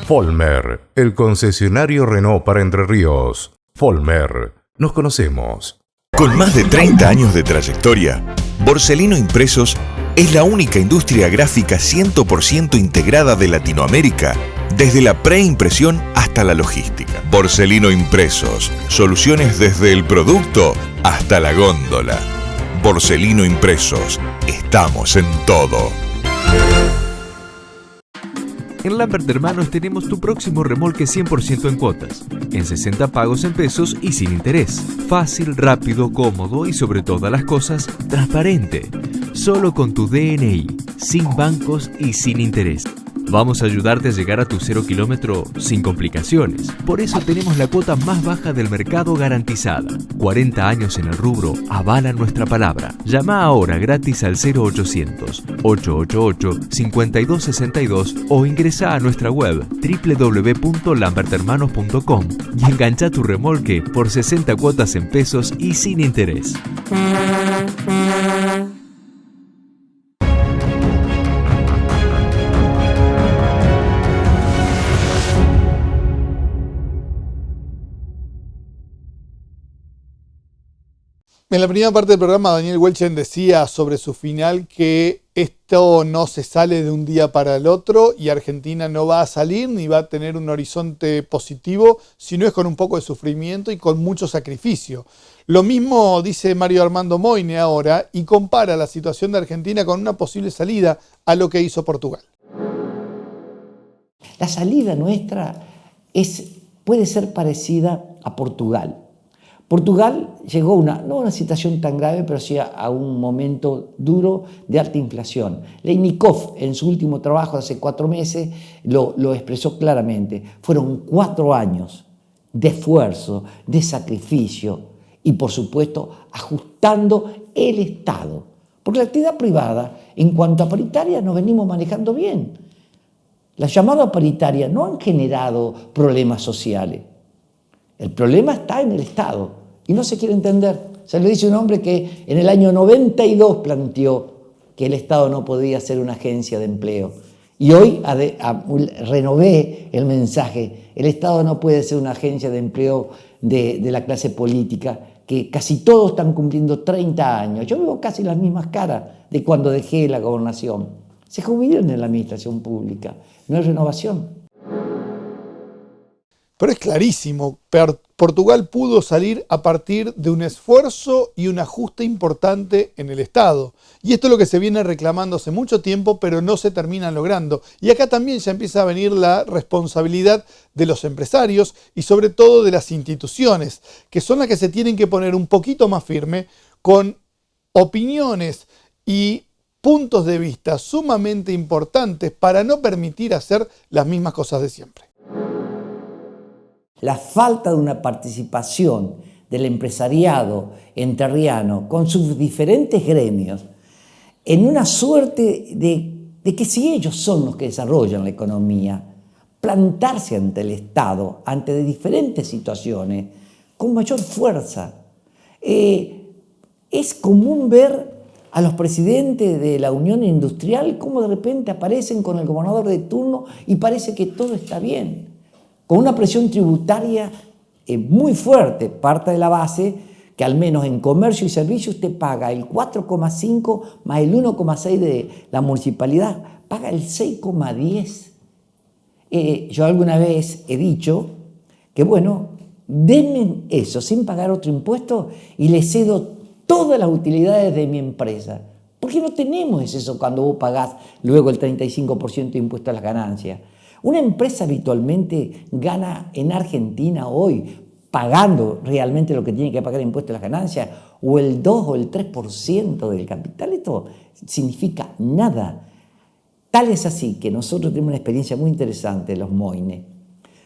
Vollmer, el concesionario Renault para Entre Ríos. Vollmer, nos conocemos. Con más de 30 años de trayectoria, Borsellino Impresos es la única industria gráfica 100% integrada de Latinoamérica, desde la preimpresión hasta la logística. Borsellino Impresos, soluciones desde el producto hasta la góndola. Borsellino Impresos, estamos en todo. En Lambert Hermanos tenemos tu próximo remolque 100% en cuotas, en 60 pagos en pesos y sin interés. Fácil, rápido, cómodo y sobre todas las cosas, transparente. Solo con tu DNI, sin bancos y sin interés. Vamos a ayudarte a llegar a tu 0 kilómetro sin complicaciones. Por eso tenemos la cuota más baja del mercado garantizada. 40 años en el rubro avalan nuestra palabra. Llama ahora gratis al 0800-888-5262 o ingresa a nuestra web www.lamberthermanos.com y engancha tu remolque por 60 cuotas en pesos y sin interés. En la primera parte del programa, Daniel Welchen decía sobre su final que esto no se sale de un día para el otro y Argentina no va a salir ni va a tener un horizonte positivo, sino es con un poco de sufrimiento y con mucho sacrificio. Lo mismo dice Mario Armando Moyne ahora y compara la situación de Argentina con una posible salida a lo que hizo Portugal. La salida nuestra puede ser parecida a Portugal. Portugal llegó no a una situación tan grave, pero sí a un momento duro de alta inflación. Leinikov, en su último trabajo de hace 4 meses, lo expresó claramente. Fueron 4 años de esfuerzo, de sacrificio y, por supuesto, ajustando el Estado. Porque la actividad privada, en cuanto a paritaria, nos venimos manejando bien. Las llamadas paritarias no han generado problemas sociales. El problema está en el Estado y no se quiere entender. Se le dice un hombre que en el año 92 planteó que el Estado no podía ser una agencia de empleo. Y hoy renové el mensaje. El Estado no puede ser una agencia de empleo de la clase política, que casi todos están cumpliendo 30 años. Yo veo casi las mismas caras de cuando dejé la gobernación. Se jubilan en la administración pública. No hay renovación. Pero es clarísimo, Portugal pudo salir a partir de un esfuerzo y un ajuste importante en el Estado. Y esto es lo que se viene reclamando hace mucho tiempo, pero no se termina logrando. Y acá también ya empieza a venir la responsabilidad de los empresarios y sobre todo de las instituciones, que son las que se tienen que poner un poquito más firme con opiniones y puntos de vista sumamente importantes para no permitir hacer las mismas cosas de siempre. La falta de una participación del empresariado entrerriano con sus diferentes gremios en una suerte de que si ellos son los que desarrollan la economía, plantarse ante el Estado, ante diferentes situaciones, con mayor fuerza. Es común ver a los presidentes de la Unión Industrial cómo de repente aparecen con el gobernador de turno y parece que todo está bien, con una presión tributaria muy fuerte. Parte de la base que al menos en comercio y servicios usted paga el 4,5 más el 1,6 de la municipalidad, paga el 6,10. Yo alguna vez he dicho que bueno, denme eso sin pagar otro impuesto y le cedo todas las utilidades de mi empresa. ¿Por qué no tenemos eso cuando vos pagás luego el 35% de impuesto a las ganancias? Una empresa habitualmente gana en Argentina hoy, pagando realmente lo que tiene que pagar impuesto a las ganancias, o el 2 o el 3% del capital. Esto significa nada. Tal es así que nosotros tenemos una experiencia muy interesante, los Moines.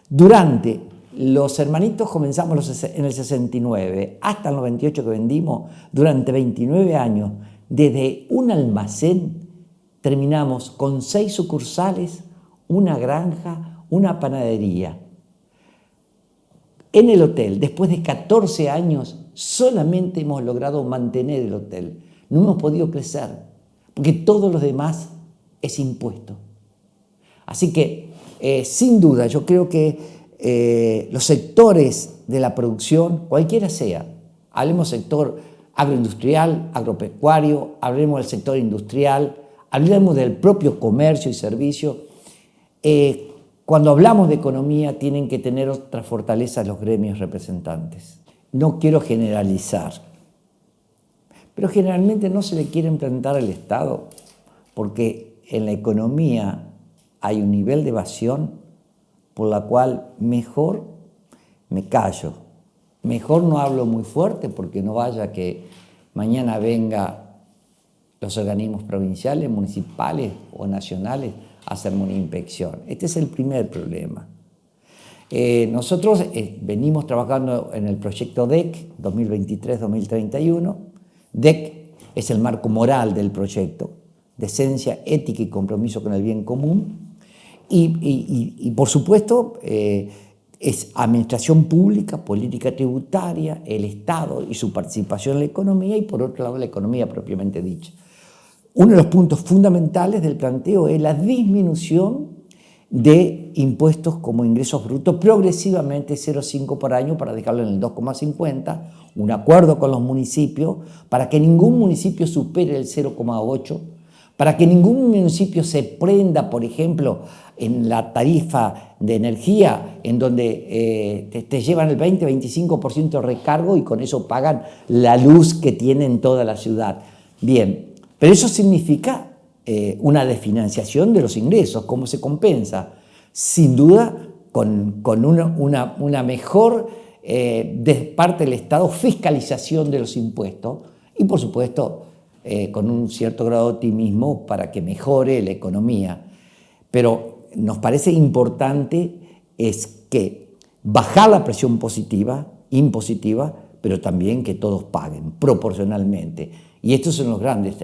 Durante los hermanitos comenzamos en el 69, hasta el 98 que vendimos, durante 29 años, desde un almacén terminamos con 6 sucursales, una granja, una panadería. En el hotel, después de 14 años, solamente hemos logrado mantener el hotel. No hemos podido crecer, porque todo lo demás es impuesto. Así que, sin duda, yo creo que los sectores de la producción, cualquiera sea, hablemos sector agroindustrial, agropecuario, hablemos del sector industrial, hablemos del propio comercio y servicio, cuando hablamos de economía tienen que tener otra fortaleza los gremios representantes. No quiero generalizar, pero generalmente no se le quiere implantar al Estado porque en la economía hay un nivel de evasión por la cual mejor me callo, mejor no hablo muy fuerte porque no vaya que mañana venga los organismos provinciales, municipales o nacionales a hacerme una inspección. Este es el primer problema. Nosotros venimos trabajando en el proyecto DEC 2023-2031. DEC es el marco moral del proyecto, decencia, ética y compromiso con el bien común. Y por supuesto, es administración pública, política tributaria, el Estado y su participación en la economía y por otro lado la economía propiamente dicha. Uno de los puntos fundamentales del planteo es la disminución de impuestos como ingresos brutos progresivamente 0,5 por año para dejarlo en el 2,50, un acuerdo con los municipios para que ningún municipio supere el 0,8, para que ningún municipio se prenda, por ejemplo, en la tarifa de energía, en donde te llevan el 20-25% de recargo y con eso pagan la luz que tienen toda la ciudad. Bien. Pero eso significa una desfinanciación de los ingresos. ¿Cómo se compensa? Sin duda, con una mejor, de parte del Estado, fiscalización de los impuestos y, por supuesto, con un cierto grado de optimismo para que mejore la economía. Pero nos parece importante es que bajar la presión impositiva, pero también que todos paguen proporcionalmente. Y estos son los grandes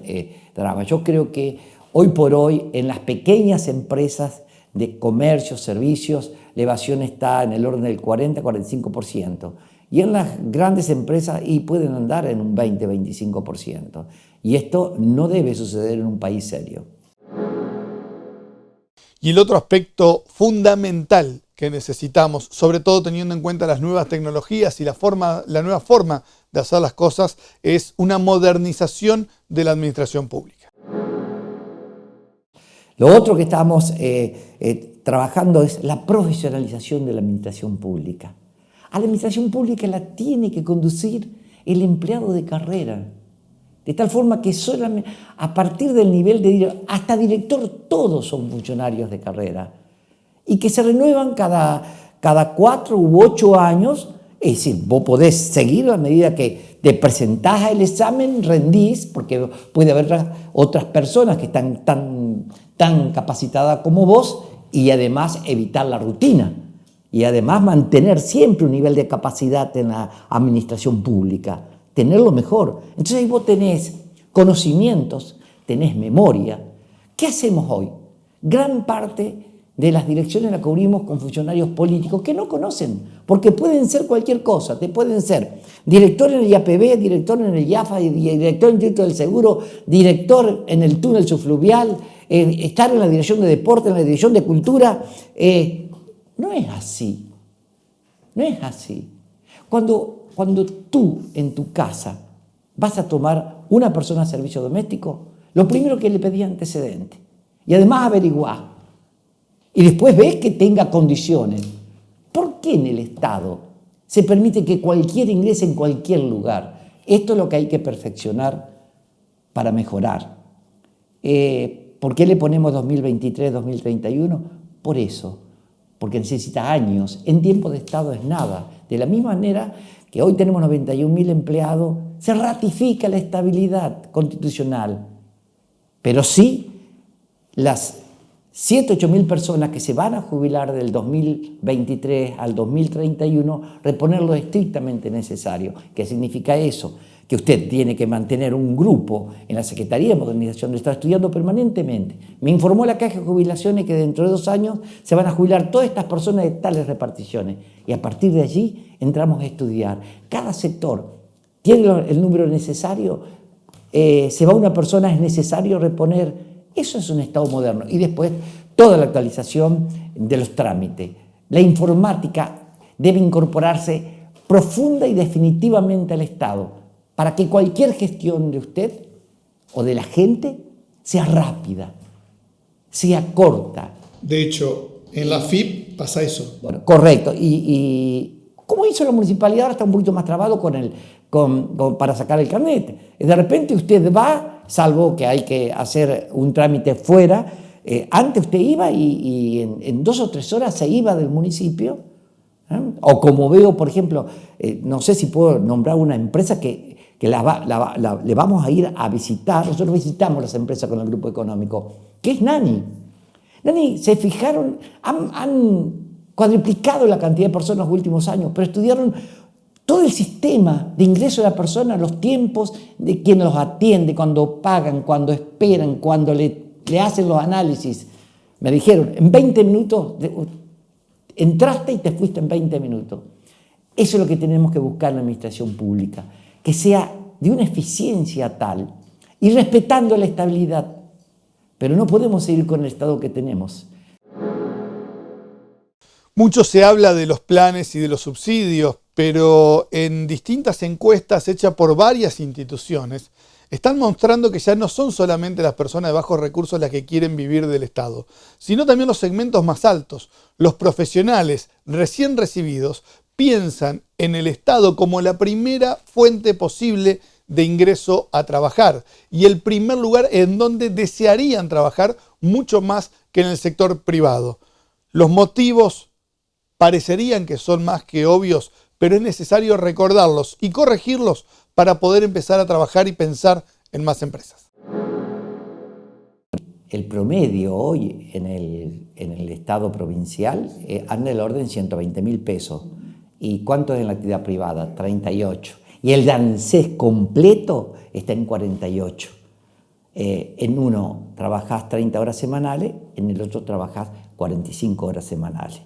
dramas. Yo creo que hoy por hoy en las pequeñas empresas de comercio, servicios, la evasión está en el orden del 40-45%. Y en las grandes empresas pueden andar en un 20-25%. Y esto no debe suceder en un país serio. Y el otro aspecto fundamental que necesitamos, sobre todo teniendo en cuenta las nuevas tecnologías y la nueva forma de hacer las cosas, es una modernización de la administración pública. Lo otro que estamos trabajando es la profesionalización de la administración pública. A la administración pública la tiene que conducir el empleado de carrera, de tal forma que solamente a partir del nivel de hasta director todos son funcionarios de carrera y que se renuevan cada 4 u 8 años. Es decir, vos podés seguir a medida que te presentás al examen, rendís, porque puede haber otras personas que están tan capacitadas como vos, y además evitar la rutina y además mantener siempre un nivel de capacidad en la administración pública, tenerlo mejor. Entonces ahí vos tenés conocimientos, tenés memoria. ¿Qué hacemos hoy? Gran parte de las direcciones la cubrimos con funcionarios políticos que no conocen, porque pueden ser cualquier cosa, te pueden ser director en el IAPB, director en el IAFA, director en el Instituto del Seguro, director en el túnel subfluvial, estar en la dirección de deporte, en la dirección de cultura. No es así, no es así. Cuando tú en tu casa vas a tomar una persona a servicio doméstico, lo primero que le pedí antecedente y además averiguar. Y después ves que tenga condiciones. ¿Por qué en el Estado se permite que cualquiera ingrese en cualquier lugar? Esto es lo que hay que perfeccionar para mejorar. ¿Por qué le ponemos 2023, 2031? Por eso, porque necesita años. En tiempo de Estado es nada. De la misma manera que hoy tenemos 91.000 empleados, se ratifica la estabilidad constitucional. Pero sí, las 7.000-8.000 personas que se van a jubilar del 2023 al 2031, reponerlo estrictamente necesario. ¿Qué significa eso? Que usted tiene que mantener un grupo en la Secretaría de Modernización del Estado estudiando permanentemente. Me informó la Caja de Jubilaciones que dentro de 2 años se van a jubilar todas estas personas de tales reparticiones. Y a partir de allí entramos a estudiar. Cada sector tiene el número necesario, se va una persona, es necesario reponer. Eso es un Estado moderno. Y después toda la actualización de los trámites. La informática debe incorporarse profunda y definitivamente al Estado para que cualquier gestión de usted o de la gente sea rápida, sea corta. De hecho, en la FIP pasa eso. Bueno, correcto. Y como hizo la municipalidad, ahora está un poquito más trabado para sacar el carnet. De repente usted va, salvo que hay que hacer un trámite fuera, antes usted iba y en 2 o 3 horas se iba del municipio. O como veo, por ejemplo, no sé si puedo nombrar una empresa que le vamos a ir a visitar. Nosotros visitamos las empresas con el grupo económico, que es Nani. Nani, se fijaron, han cuadruplicado la cantidad de personas en los últimos años, pero estudiaron todo el sistema de ingreso de la persona, los tiempos de quien los atiende, cuando pagan, cuando esperan, cuando le hacen los análisis. Me dijeron, en 20 minutos, entraste y te fuiste en 20 minutos. Eso es lo que tenemos que buscar en la administración pública, que sea de una eficiencia tal y respetando la estabilidad. Pero no podemos seguir con el Estado que tenemos. Mucho se habla de los planes y de los subsidios, pero en distintas encuestas hechas por varias instituciones, están mostrando que ya no son solamente las personas de bajos recursos las que quieren vivir del Estado, sino también los segmentos más altos. Los profesionales recién recibidos piensan en el Estado como la primera fuente posible de ingreso a trabajar y el primer lugar en donde desearían trabajar mucho más que en el sector privado. Los motivos parecerían que son más que obvios, pero es necesario recordarlos y corregirlos para poder empezar a trabajar y pensar en más empresas. El promedio hoy en el Estado provincial anda en el orden de 120.000 pesos. ¿Y cuánto es en la actividad privada? 38. Y el de ANSES completo está en 48. En uno trabajás 30 horas semanales, en el otro trabajás 45 horas semanales.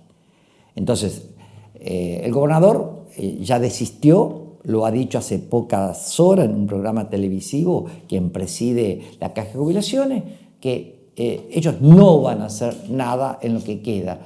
Entonces, el gobernador ya desistió, lo ha dicho hace pocas horas en un programa televisivo, quien preside la Caja de Jubilaciones, que ellos no van a hacer nada en lo que queda.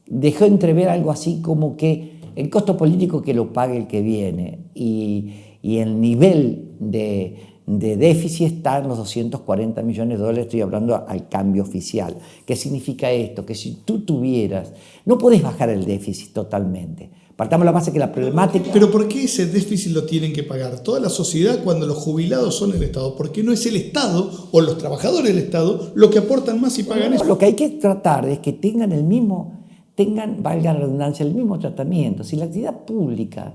Dejó entrever algo así como que el costo político que lo pague el que viene, y el nivel de déficit está en los 240 millones de dólares, estoy hablando al cambio oficial. ¿Qué significa esto? Que si tú tuvieras, no podés bajar el déficit totalmente. Partamos de la base que la problemática... Pero ¿por qué ese déficit lo tienen que pagar toda la sociedad cuando los jubilados son el Estado? ¿Por qué no es el Estado o los trabajadores del Estado los que aportan más y pagan eso? Lo que hay que tratar es que tengan, valga la redundancia, el mismo tratamiento. Si la actividad pública,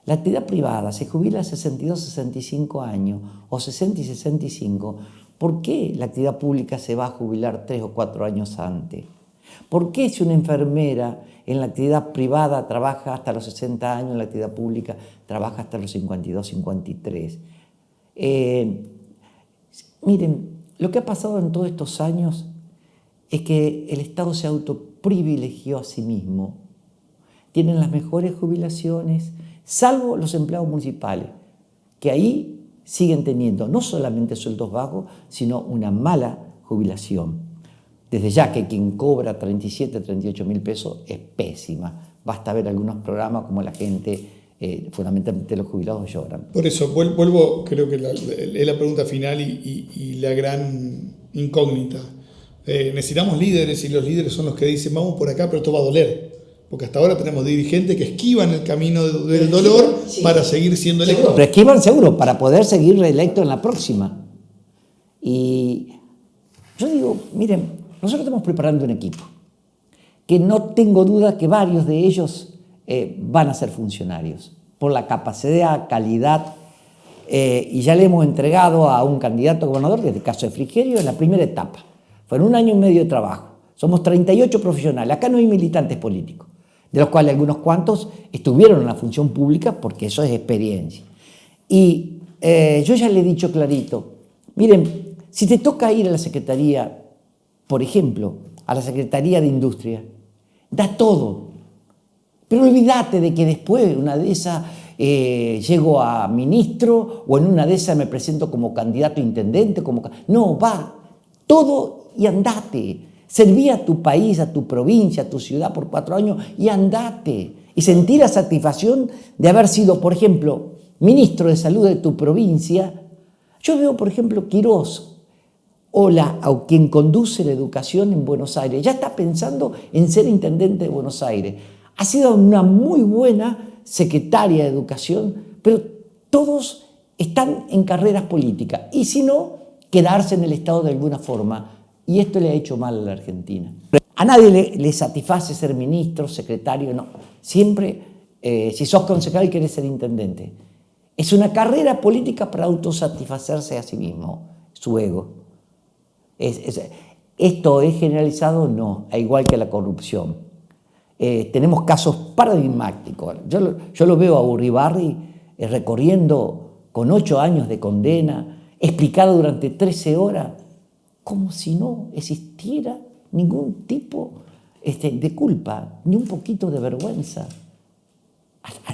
la actividad privada se jubila a 62, 65 años o 60 y 65, ¿por qué la actividad pública se va a jubilar 3 o 4 años antes? ¿Por qué si una enfermera en la actividad privada trabaja hasta los 60 años, en la actividad pública trabaja hasta los 52, 53? Miren, lo que ha pasado en todos estos años es que el Estado se autoprivilegió a sí mismo. Tienen las mejores jubilaciones, salvo los empleados municipales, que ahí siguen teniendo no solamente sueldos bajos, sino una mala jubilación. Desde ya que quien cobra 37, 38 mil pesos es pésima. Basta ver algunos programas como la gente, fundamentalmente los jubilados, lloran. Por eso, vuelvo, creo que es la pregunta final y la gran incógnita. Necesitamos líderes, y los líderes son los que dicen vamos por acá, pero esto va a doler. Porque hasta ahora tenemos dirigentes que esquivan el camino del dolor para seguir siendo electos. Pero esquivan seguro para poder seguir reelecto en la próxima. Y yo digo, miren, nosotros estamos preparando un equipo que no tengo duda que varios de ellos van a ser funcionarios por la capacidad, calidad, y ya le hemos entregado a un candidato a gobernador, que es el caso de Frigerio, en la primera etapa. Fue 1 año y medio de trabajo. Somos 38 profesionales. Acá no hay militantes políticos, de los cuales algunos cuantos estuvieron en la función pública porque eso es experiencia. Y yo ya le he dicho clarito, miren, si te toca ir a la Secretaría, por ejemplo, a la Secretaría de Industria, da todo. Pero olvídate de que después, una de esas, llego a ministro, o en una de esas me presento como candidato a intendente. No, va, todo y andate. Serví a tu país, a tu provincia, a tu ciudad por 4 años y andate. Y sentí la satisfacción de haber sido, por ejemplo, ministro de salud de tu provincia. Yo veo, por ejemplo, Quirós, o quien conduce la educación en Buenos Aires, ya está pensando en ser intendente de Buenos Aires. Ha sido una muy buena secretaria de educación, pero todos están en carreras políticas. Y si no, quedarse en el Estado de alguna forma. Y esto le ha hecho mal a la Argentina. A nadie le satisface ser ministro, secretario, no. Siempre, si sos concejal, querés ser intendente. Es una carrera política para autosatisfacerse a sí mismo, su ego. ¿Esto es generalizado? No, igual que la corrupción. Tenemos casos paradigmáticos. Yo lo veo a Uribarri recorriendo con 8 años de condena, explicado durante 13 horas, como si no existiera ningún tipo de culpa, ni un poquito de vergüenza.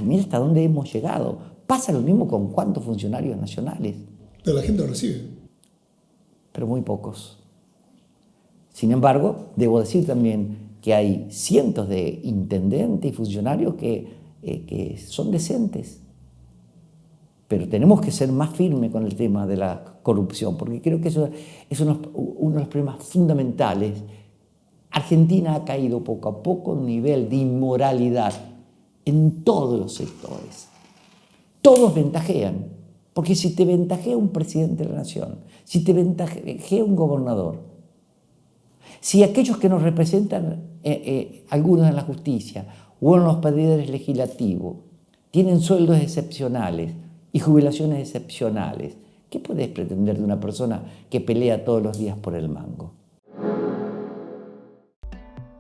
Mira hasta dónde hemos llegado. Pasa lo mismo con cuántos funcionarios nacionales. Pero la gente lo recibe. Pero muy pocos. Sin embargo, debo decir también que hay cientos de intendentes y funcionarios que son decentes. Pero tenemos que ser más firmes con el tema de la corrupción, porque creo que eso es uno de los problemas fundamentales. Argentina ha caído poco a poco en un nivel de inmoralidad en todos los sectores. Todos ventajean, porque si te ventajea un presidente de la nación, si te ventajea un gobernador, si aquellos que nos representan, algunos en la justicia o en los poderes legislativos, tienen sueldos excepcionales y jubilaciones excepcionales, ¿qué puedes pretender de una persona que pelea todos los días por el mango?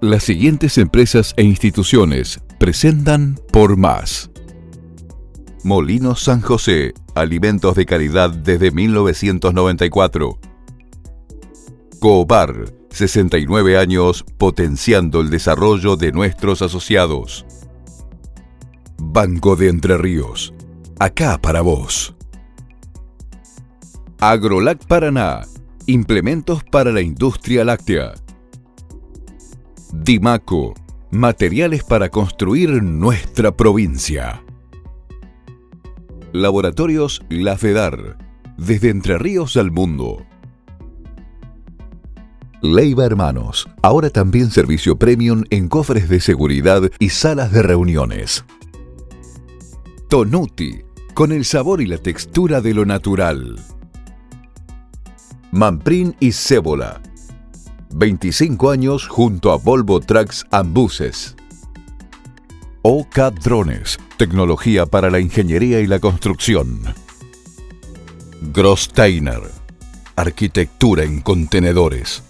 Las siguientes empresas e instituciones presentan Por Más. Molinos San José, alimentos de calidad desde 1994. Coopar, 69 años potenciando el desarrollo de nuestros asociados. Banco de Entre Ríos, acá para vos. Agrolac Paraná, implementos para la industria láctea. Dimaco, materiales para construir nuestra provincia. Laboratorios La Fedar, desde Entre Ríos al mundo. Leiva Hermanos, ahora también servicio premium en cofres de seguridad y salas de reuniones. Tonuti, con el sabor y la textura de lo natural. Manprin y Cébola, 25 años junto a Volvo Trucks and Buses. OCAD Drones, tecnología para la ingeniería y la construcción. Grosteiner, arquitectura en contenedores.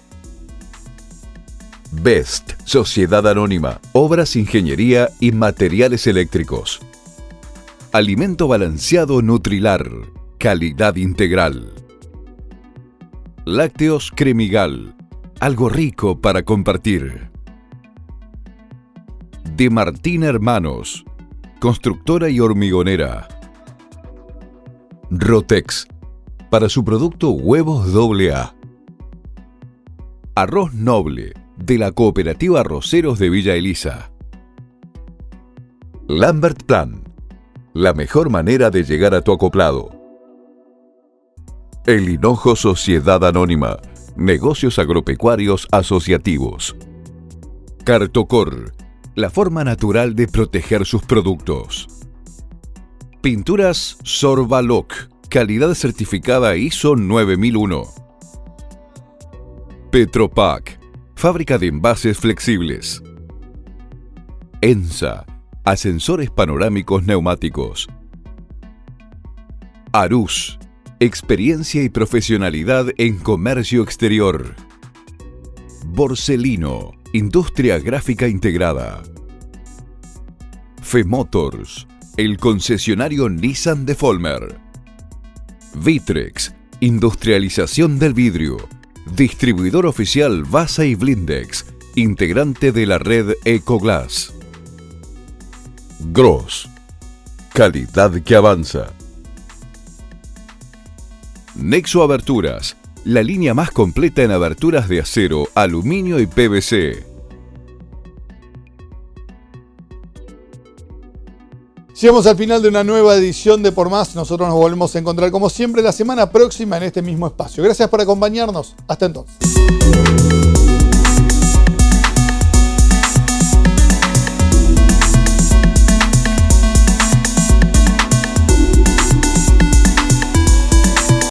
Best, Sociedad Anónima, obras, ingeniería y materiales eléctricos. Alimento balanceado Nutrilar, calidad integral. Lácteos Cremigal, algo rico para compartir. De Martín Hermanos, constructora y hormigonera. Rotex, para su producto huevos AA. Arroz Noble, de la Cooperativa Arroceros de Villa Elisa. Lambert Plan, la mejor manera de llegar a tu acoplado. El Hinojo Sociedad Anónima, negocios agropecuarios asociativos. Cartocor, la forma natural de proteger sus productos. Pinturas Sorbaloc, calidad certificada ISO 9001. Petropac, fábrica de envases flexibles. ENSA, ascensores panorámicos neumáticos. Arús, experiencia y profesionalidad en comercio exterior. Borselino, industria gráfica integrada. Femotors, el concesionario Nissan de Folmer. Vitrex, industrialización del vidrio. Distribuidor oficial Vasa y Blindex, integrante de la red Ecoglass. Gross, calidad que avanza. Nexo Aberturas, la línea más completa en aberturas de acero, aluminio y PVC. Llegamos al final de una nueva edición de Por Más. Nosotros nos volvemos a encontrar como siempre la semana próxima en este mismo espacio. Gracias por acompañarnos. Hasta entonces.